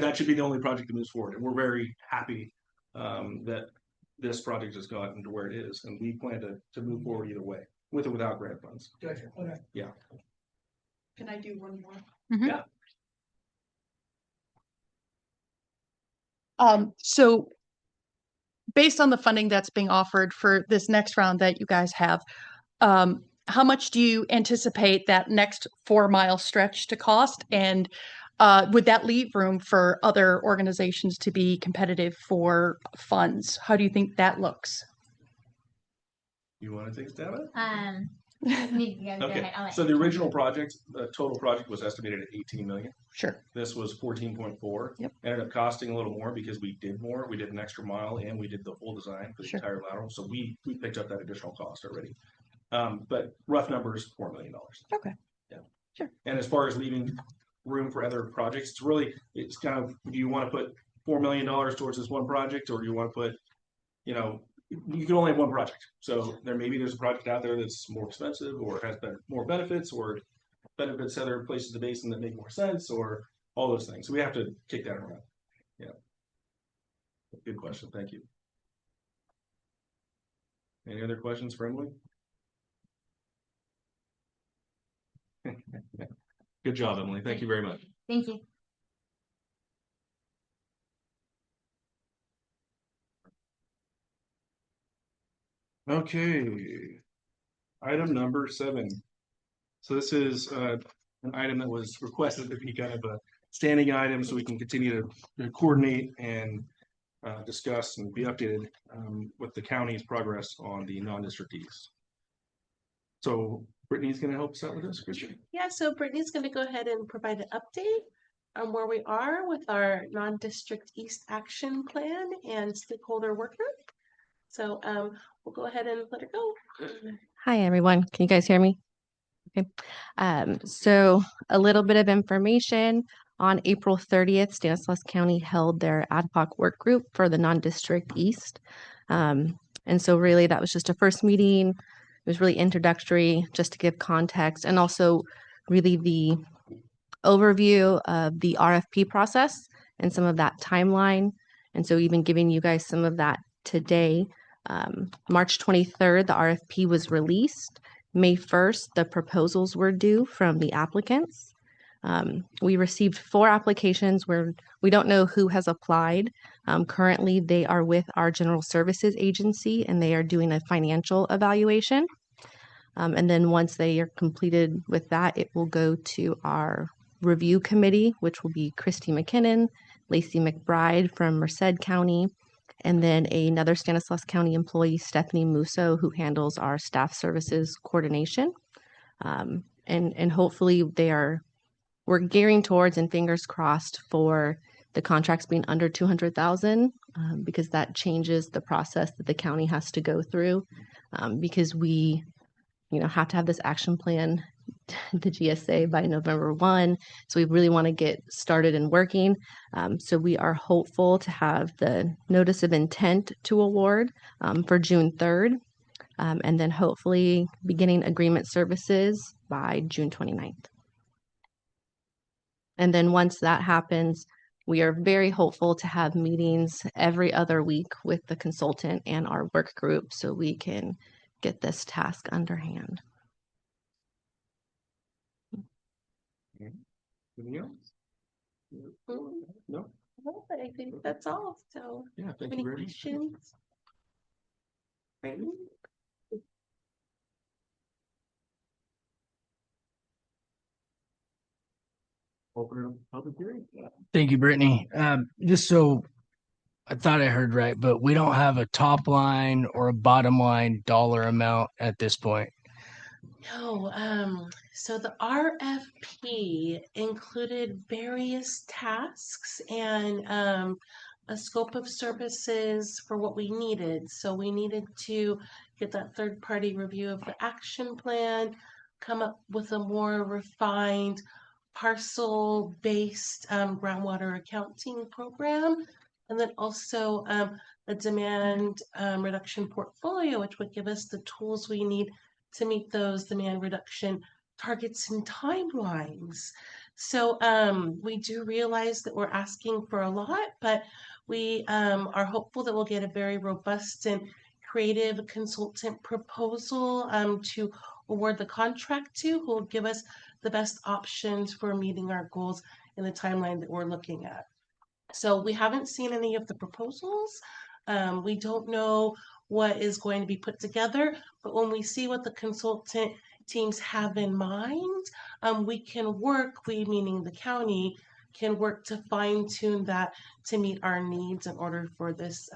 that should be the only project that moves forward. And we're very happy that this project has gotten to where it is, and we plan to move forward either way, with or without grant funds. Gotcha. Okay. Yeah. Can I do one more? Yeah. So based on the funding that's being offered for this next round that you guys have, how much do you anticipate that next 4-mile stretch to cost? And would that leave room for other organizations to be competitive for funds? How do you think that looks? You want to take a stab at it? Go Okay. ahead. I'll let So the you. original project, the total project was estimated at 18 million. Sure. This was 14.4. Yep. Ended up costing a little more because we did more. We did an extra mile and we did the full design for the Sure. entire lateral. So we picked up that additional cost already. But rough numbers, $4 million. Okay. Yeah. Sure. And as far as leaving room for other projects, it's kind of, do you want to put $4 million towards this one project, or do you want to put, you can only have one project. So there's a project out there that's more expensive or has more benefits, or benefits other places of the basin that make more sense, or all those things. So we have to kick that around. Yeah. Good question. Thank you. Any other questions for Emily? Good job, Emily. Thank you very much. Thank you. Okay. Item number 7. So this is an item that was requested to be kind of a standing item so we can continue to coordinate and discuss and be updated with the county's progress on the non-district east. So Brittany's going to help us out with this, Christian. Yeah, so Brittany's going to go ahead and provide an update on where we are with our non-district east action plan and stakeholder work group. So we'll go ahead and let her go. Hi, everyone. Can you guys hear me? Okay. So a little bit of information. On April 30th, Stanislaus County held their ad hoc work group for the non-district east. And so really that was just a first meeting. It was really introductory, just to give context, and also really the overview of the RFP process and some of that timeline. And so even giving you guys some of that today. March 23rd, the RFP was released. May 1st, the proposals were due from the applicants. We received 4 applications where we don't know who has applied. Currently, they are with our General Services Agency, and they are doing a financial evaluation. And then once they are completed with that, it will go to our review committee, which will be Christy McKinnon, Lacey McBride from Merced County, and then another Stanislaus County employee, Stephanie Musso, who handles our staff services coordination. And hopefully we're gearing towards, and fingers crossed, for the contracts being under 200,000, because that changes the process that the county has to go through, because we have to have this action plan, the GSA, by November 1. So we really want to get started and working. So we are hopeful to have the notice of intent to award for June 3rd, and then hopefully beginning agreement services by June 29th. And then once that happens, we are very hopeful to have meetings every other week with the consultant and our work group so we can get this task underhand. Anything else? No? No, but I think that's all. So Yeah, thank any you very much. questions? Right. Open it up, public hearing. Thank you, Brittany. Just so I thought I heard right, but we don't have a top line or a bottom line dollar amount at this point. No, so the RFP included various tasks and a scope of services for what we needed. So we needed to get that third party review of the action plan, come up with a more refined parcel based groundwater accounting program, and then also a demand reduction portfolio, which would give us the tools we need to meet those demand reduction targets and timelines. So we do realize that we're asking for a lot, but we are hopeful that we'll get a very robust and creative consultant proposal to award the contract to, who will give us the best options for meeting our goals in the timeline that we're looking at. So we haven't seen any of the proposals. We don't know what is going to be put together, but when we see what the consultant teams have in mind, we can work, we meaning the county, can work to fine tune that to meet our needs in order for this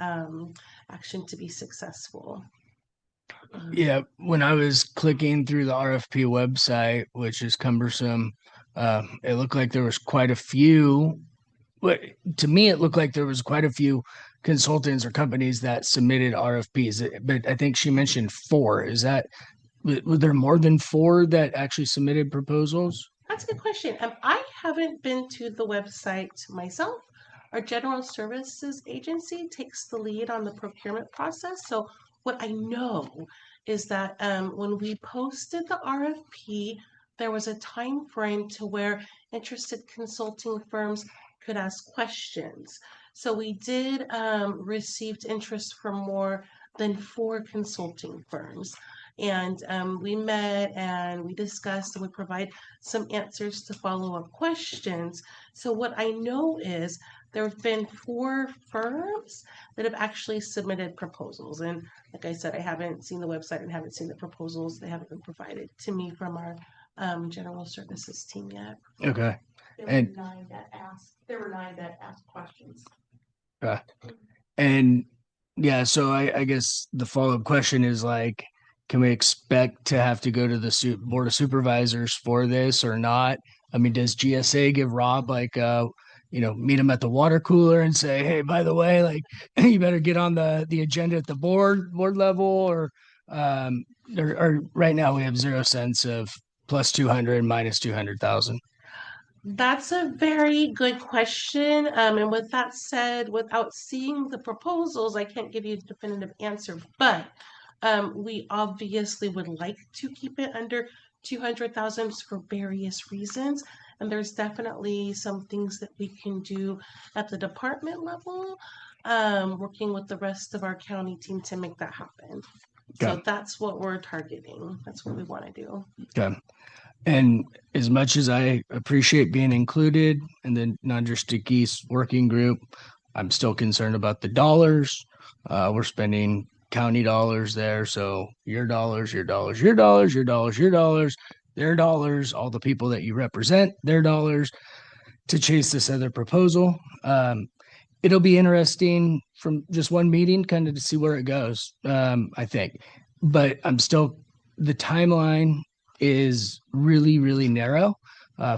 action to be successful. Yeah, when I was clicking through the RFP website, which is cumbersome, it looked like there was quite a few. But to me, it looked like there was quite a few consultants or companies that submitted RFPs. But I think she mentioned 4. Is that were there more than 4 that actually submitted proposals? That's a good question. I haven't been to the website myself. Our general services agency takes the lead on the procurement process. So what I know is that when we posted the RFP, there was a time frame to where interested consulting firms could ask questions. So we did received interest from more than 4 consulting firms. And we met and we discussed and we provide some answers to follow-up questions. So what I know is there have been 4 firms that have actually submitted proposals. And like I said, I haven't seen the website and haven't seen the proposals. They haven't been provided to me from our general services team yet. Okay. There And- were 9 that asked. There were 9 that asked questions. And yeah, so I guess the follow-up question is like, can we expect to have to go to the board of supervisors for this or not? I mean, does GSA give Rob like meet him at the water cooler and say, hey, by the way, like you better get on the agenda at the board level, or right now we have 0 cents of plus 200 minus 200,000. That's a very good question. And with that said, without seeing the proposals, I can't give you a definitive answer, but we obviously would like to keep it under 200,000 for various reasons. And there's definitely some things that we can do at the department level, working with the rest of our county team to make that happen. So Okay. that's what we're targeting. That's what we want to do. Okay. And as much as I appreciate being included in the non-district East working group, I'm still concerned about the dollars. We're spending county dollars there. So your dollars, your dollars, your dollars, your dollars, your dollars, their dollars, all the people that you represent, their dollars to chase this other proposal. It'll be interesting from just one meeting kind of to see where it goes, I think. But the timeline is really, really narrow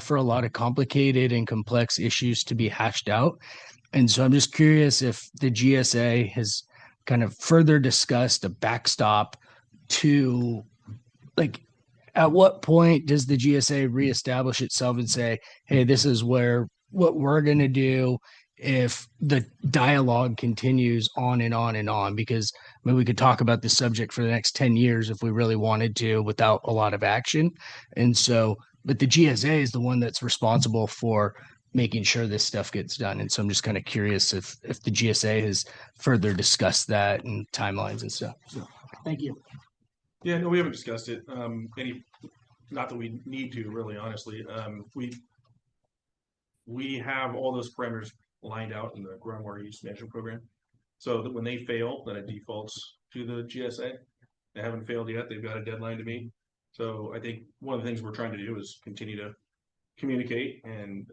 for a lot of complicated and complex issues to be hashed out. And so I'm just curious if the GSA has kind of further discussed a backstop to, like, at what point does the GSA reestablish itself and say, hey, this is what we're going to do if the dialogue continues on and on and on? Because I mean, we could talk about this subject for the next 10 years if we really wanted to without a lot of action. And so, but the GSA is the one that's responsible for making sure this stuff gets done. And so I'm just kind of curious if the GSA has further discussed that and timelines and stuff. So thank you. Yeah, no, we haven't discussed it. Not that we need to, really, honestly. We have all those parameters lined out in the groundwater use management program, so that when they fail, then it defaults to the GSA. They haven't failed yet; they've got a deadline to meet. So I think one of the things we're trying to do is continue to communicate and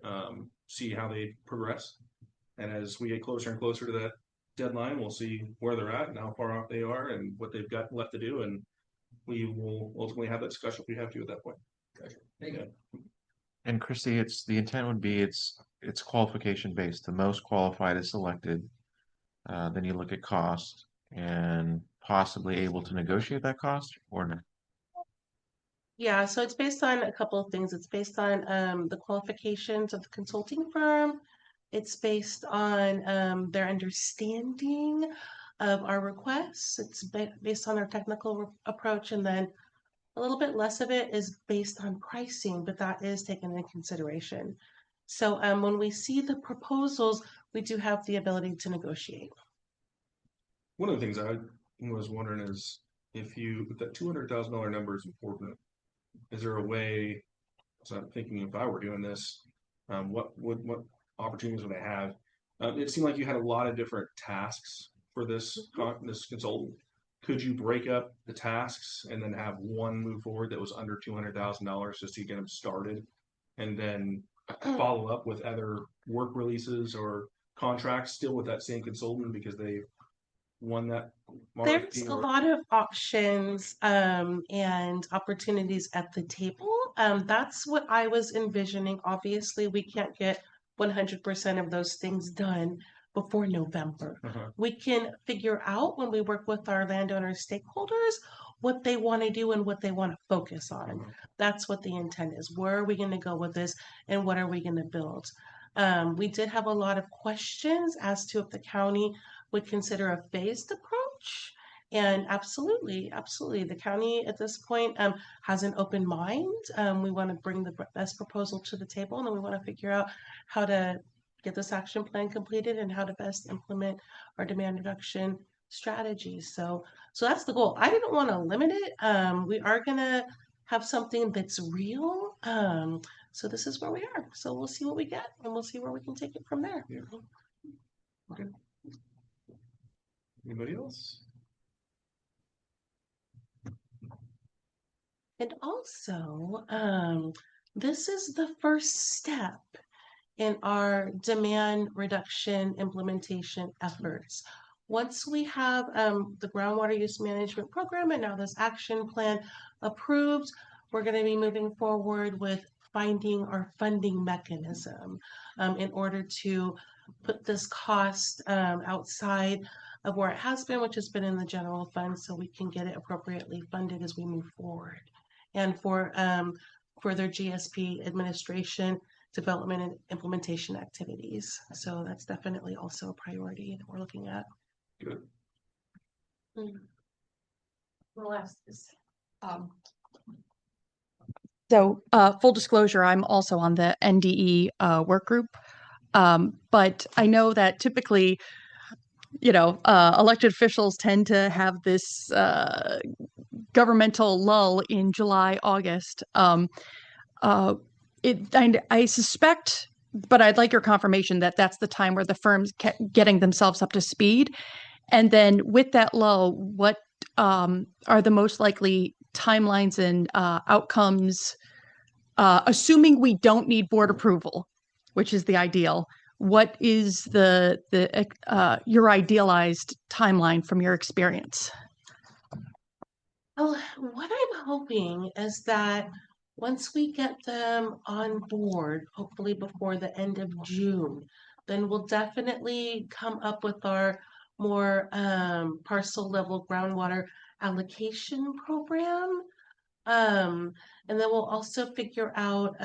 see how they progress. And as we get closer and closer to that deadline, we'll see where they're at and how far off they are and what they've got left to do. And we will ultimately have that discussion if we have to at that point. Thank you. And Christy, it's the intent would be it's qualification based. The most qualified is selected. Then you look at cost and possibly able to negotiate that cost or not. Yeah, so it's based on a couple of things. It's based on the qualifications of the consulting firm. It's based on their understanding of our requests. It's based on our technical approach, and then a little bit less of it is based on pricing, but that is taken into consideration. So when we see the proposals, we do have the ability to negotiate. One of the things I was wondering is if that $200,000 number is important, is there a way, so I'm thinking if I were doing this, what opportunities would I have? It seemed like you had a lot of different tasks for this consultant. Could you break up the tasks and then have one move forward that was under $200,000 just to get them started, and then follow up with other work releases or contracts still with that same consultant because they won that There's RFP a or- lot of options and opportunities at the table. That's what I was envisioning. Obviously, we can't get 100% of those things done before November. We can figure out when we work with our landowner stakeholders what they want to do and what they want to focus on. That's what the intent is. Where are we going to go with this and what are we going to build? We did have a lot of questions as to if the county would consider a phased approach. And absolutely, the county at this point has an open mind. We want to bring the best proposal to the table, and then we want to figure out how to get this action plan completed and how to best implement our demand reduction strategies. So that's the goal. I didn't want to limit it. We are gonna have something that's real. So this is where we are. So we'll see what we get, and we'll see where we can take it from there. Yeah. Okay. Anybody else? And also, this is the first step in our demand reduction implementation efforts. Once we have the groundwater use management program and now this action plan approved, we're going to be moving forward with finding our funding mechanism in order to put this cost outside of where it has been, which has been in the general fund, so we can get it appropriately funded as we move forward. And for further GSP administration, development, and implementation activities. So that's definitely also a priority that we're looking at. Good. We'll ask this. So full disclosure, I'm also on the NDE work group. But I know that typically, elected officials tend to have this governmental lull in July, August. I suspect, but I'd like your confirmation that that's the time where the firms getting themselves up to speed. And then with that lull, what are the most likely timelines and outcomes, assuming we don't need board approval, which is the ideal? What is your idealized timeline from your experience? Well, what I'm hoping is that once we get them on board, hopefully before the end of June, then we'll definitely come up with our more parcel level groundwater allocation program. And then we'll also figure out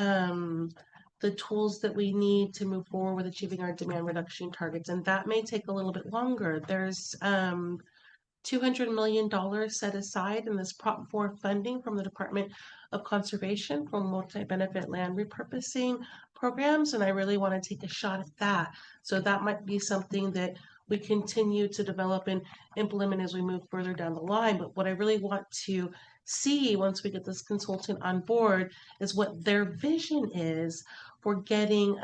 the tools that we need to move forward with achieving our demand reduction targets. And that may take a little bit longer. There's $200 million set aside in this Prop 4 funding from the Department of Conservation for multi-benefit land repurposing programs, and I really want to take a shot at that. So that might be something that we continue to develop and implement as we move further down the line. But what I really want to see once we get this consultant on board is what their vision is for getting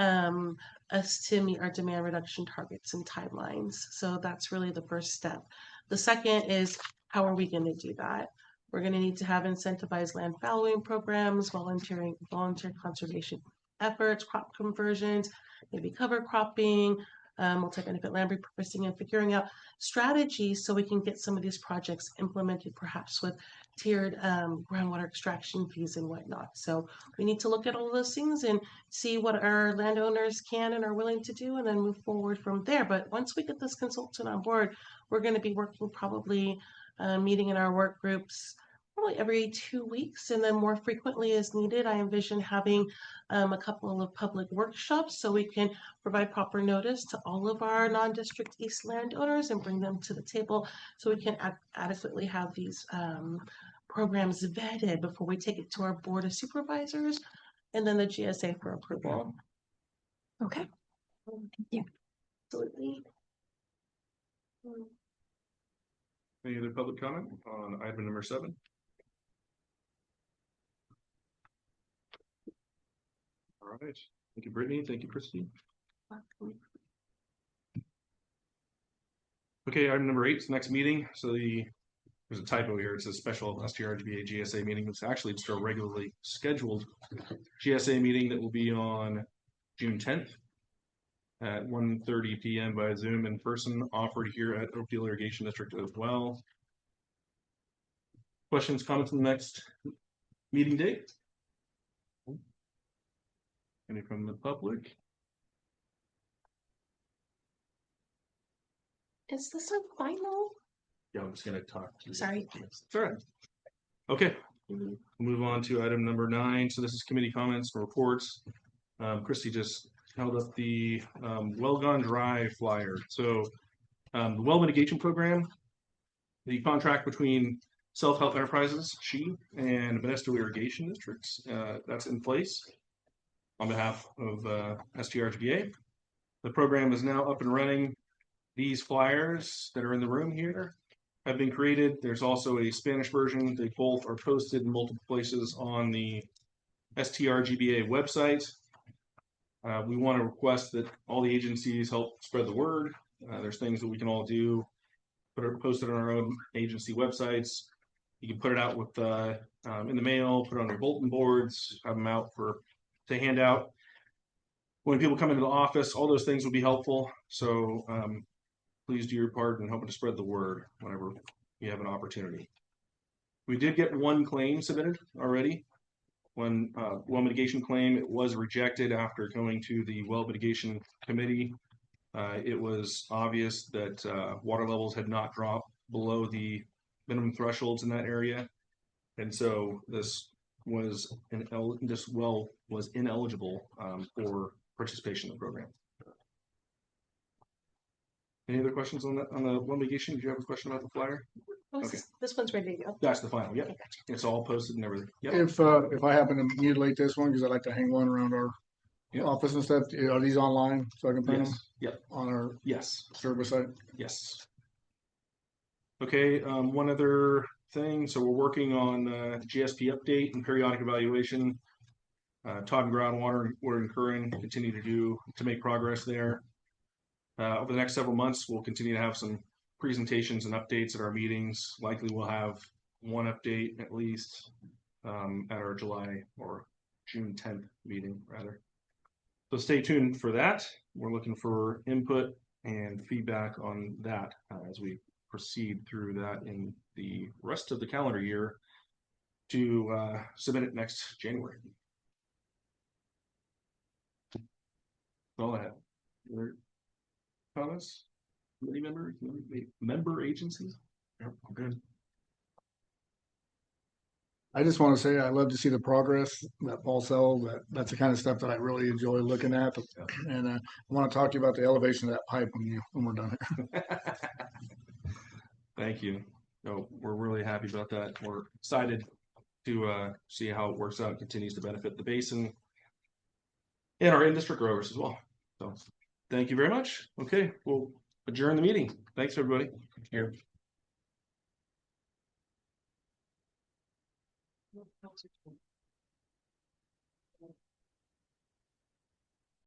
us to meet our demand reduction targets and timelines. So that's really the first step. The second is, how are we going to do that? We're going to need to have incentivized land fallowing programs, volunteer conservation efforts, crop conversions, maybe cover cropping, multi-benefit land repurposing, and figuring out strategies so we can get some of these projects implemented, perhaps with tiered groundwater extraction fees and whatnot. So we need to look at all of those things and see what our landowners can and are willing to do, and then move forward from there. But once we get this consultant on board, we're going to be working probably meeting in our work groups probably every 2 weeks, and then more frequently as needed. I envision having a couple of public workshops so we can provide proper notice to all of our non-district east landowners and bring them to the table so we can adequately have these programs vetted before we take it to our board of supervisors and then the GSA for approval. Okay. Thank you. Absolutely. Any other public comment on item number 7? All right. Thank you, Brittany. Thank you, Christy. Okay, item number 8 is the next meeting. So there's a typo here. It says special STRGBA GSA meeting. It's actually just a regularly scheduled GSA meeting that will be on June 10th at 1:30 p.m. by Zoom, in person, offered here at Oakdale Irrigation District as well. Questions, comments on the next meeting date? Any from the public? Is this our final? Yeah, I'm just gonna talk. Sorry. It's all right. Okay, we'll move on to item number 9. So this is committee comments and reports. Christy just held up the Well Gone Dry flyer. So the well mitigation program, the contract between Self-Help Enterprises, SHE, and Modesto Irrigation Districts, that's in place on behalf of STRGBA. The program is now up and running. These flyers that are in the room here have been created. There's also a Spanish version. They both are posted in multiple places on the STRGBA website. We want to request that all the agencies help spread the word. There's things that we can all do. Post it on our own agency websites. You can put it out with in the mail, put it on your bulletin boards, have them out to hand out when people come into the office. All those things would be helpful. So please do your part in helping to spread the word whenever you have an opportunity. We did get one claim submitted already. One well mitigation claim. It was rejected after going to the well mitigation committee. It was obvious that water levels had not dropped below the minimum thresholds in that area, and so this well was ineligible for participation in the program. Any other questions on the well mitigation? Did you have a question about the flyer? Okay. This one's ready to go. That's the final. Yep. It's all posted and everything. Yep. If I happen to mutilate this one, because I like to hang one around our office and stuff, are these online so I can print them? Yep. On our Yes. service site? Yes. Okay, one other thing. So we're working on GSP update and periodic evaluation. Todd and groundwater we're incurring, continue to make progress there. Over the next several months, we'll continue to have some presentations and updates at our meetings. Likely we'll have one update at least at our July or June 10th meeting rather. So stay tuned for that. We're looking for input and feedback on that as we proceed through that in the rest of the calendar year to submit it next January. That's all I have. Other comments? Committee members? Member agencies? Yep, good. I just want to say I love to see the progress that Paul sells. That's the kind of stuff that I really enjoy looking at. And I want to talk to you about the elevation of that pipe when we're done here. Thank you. No, we're really happy about that. We're excited to see how it works out and continues to benefit the basin and our in-district growers as well. So thank you very much. Okay, we'll adjourn the meeting. Thanks, everybody. Here.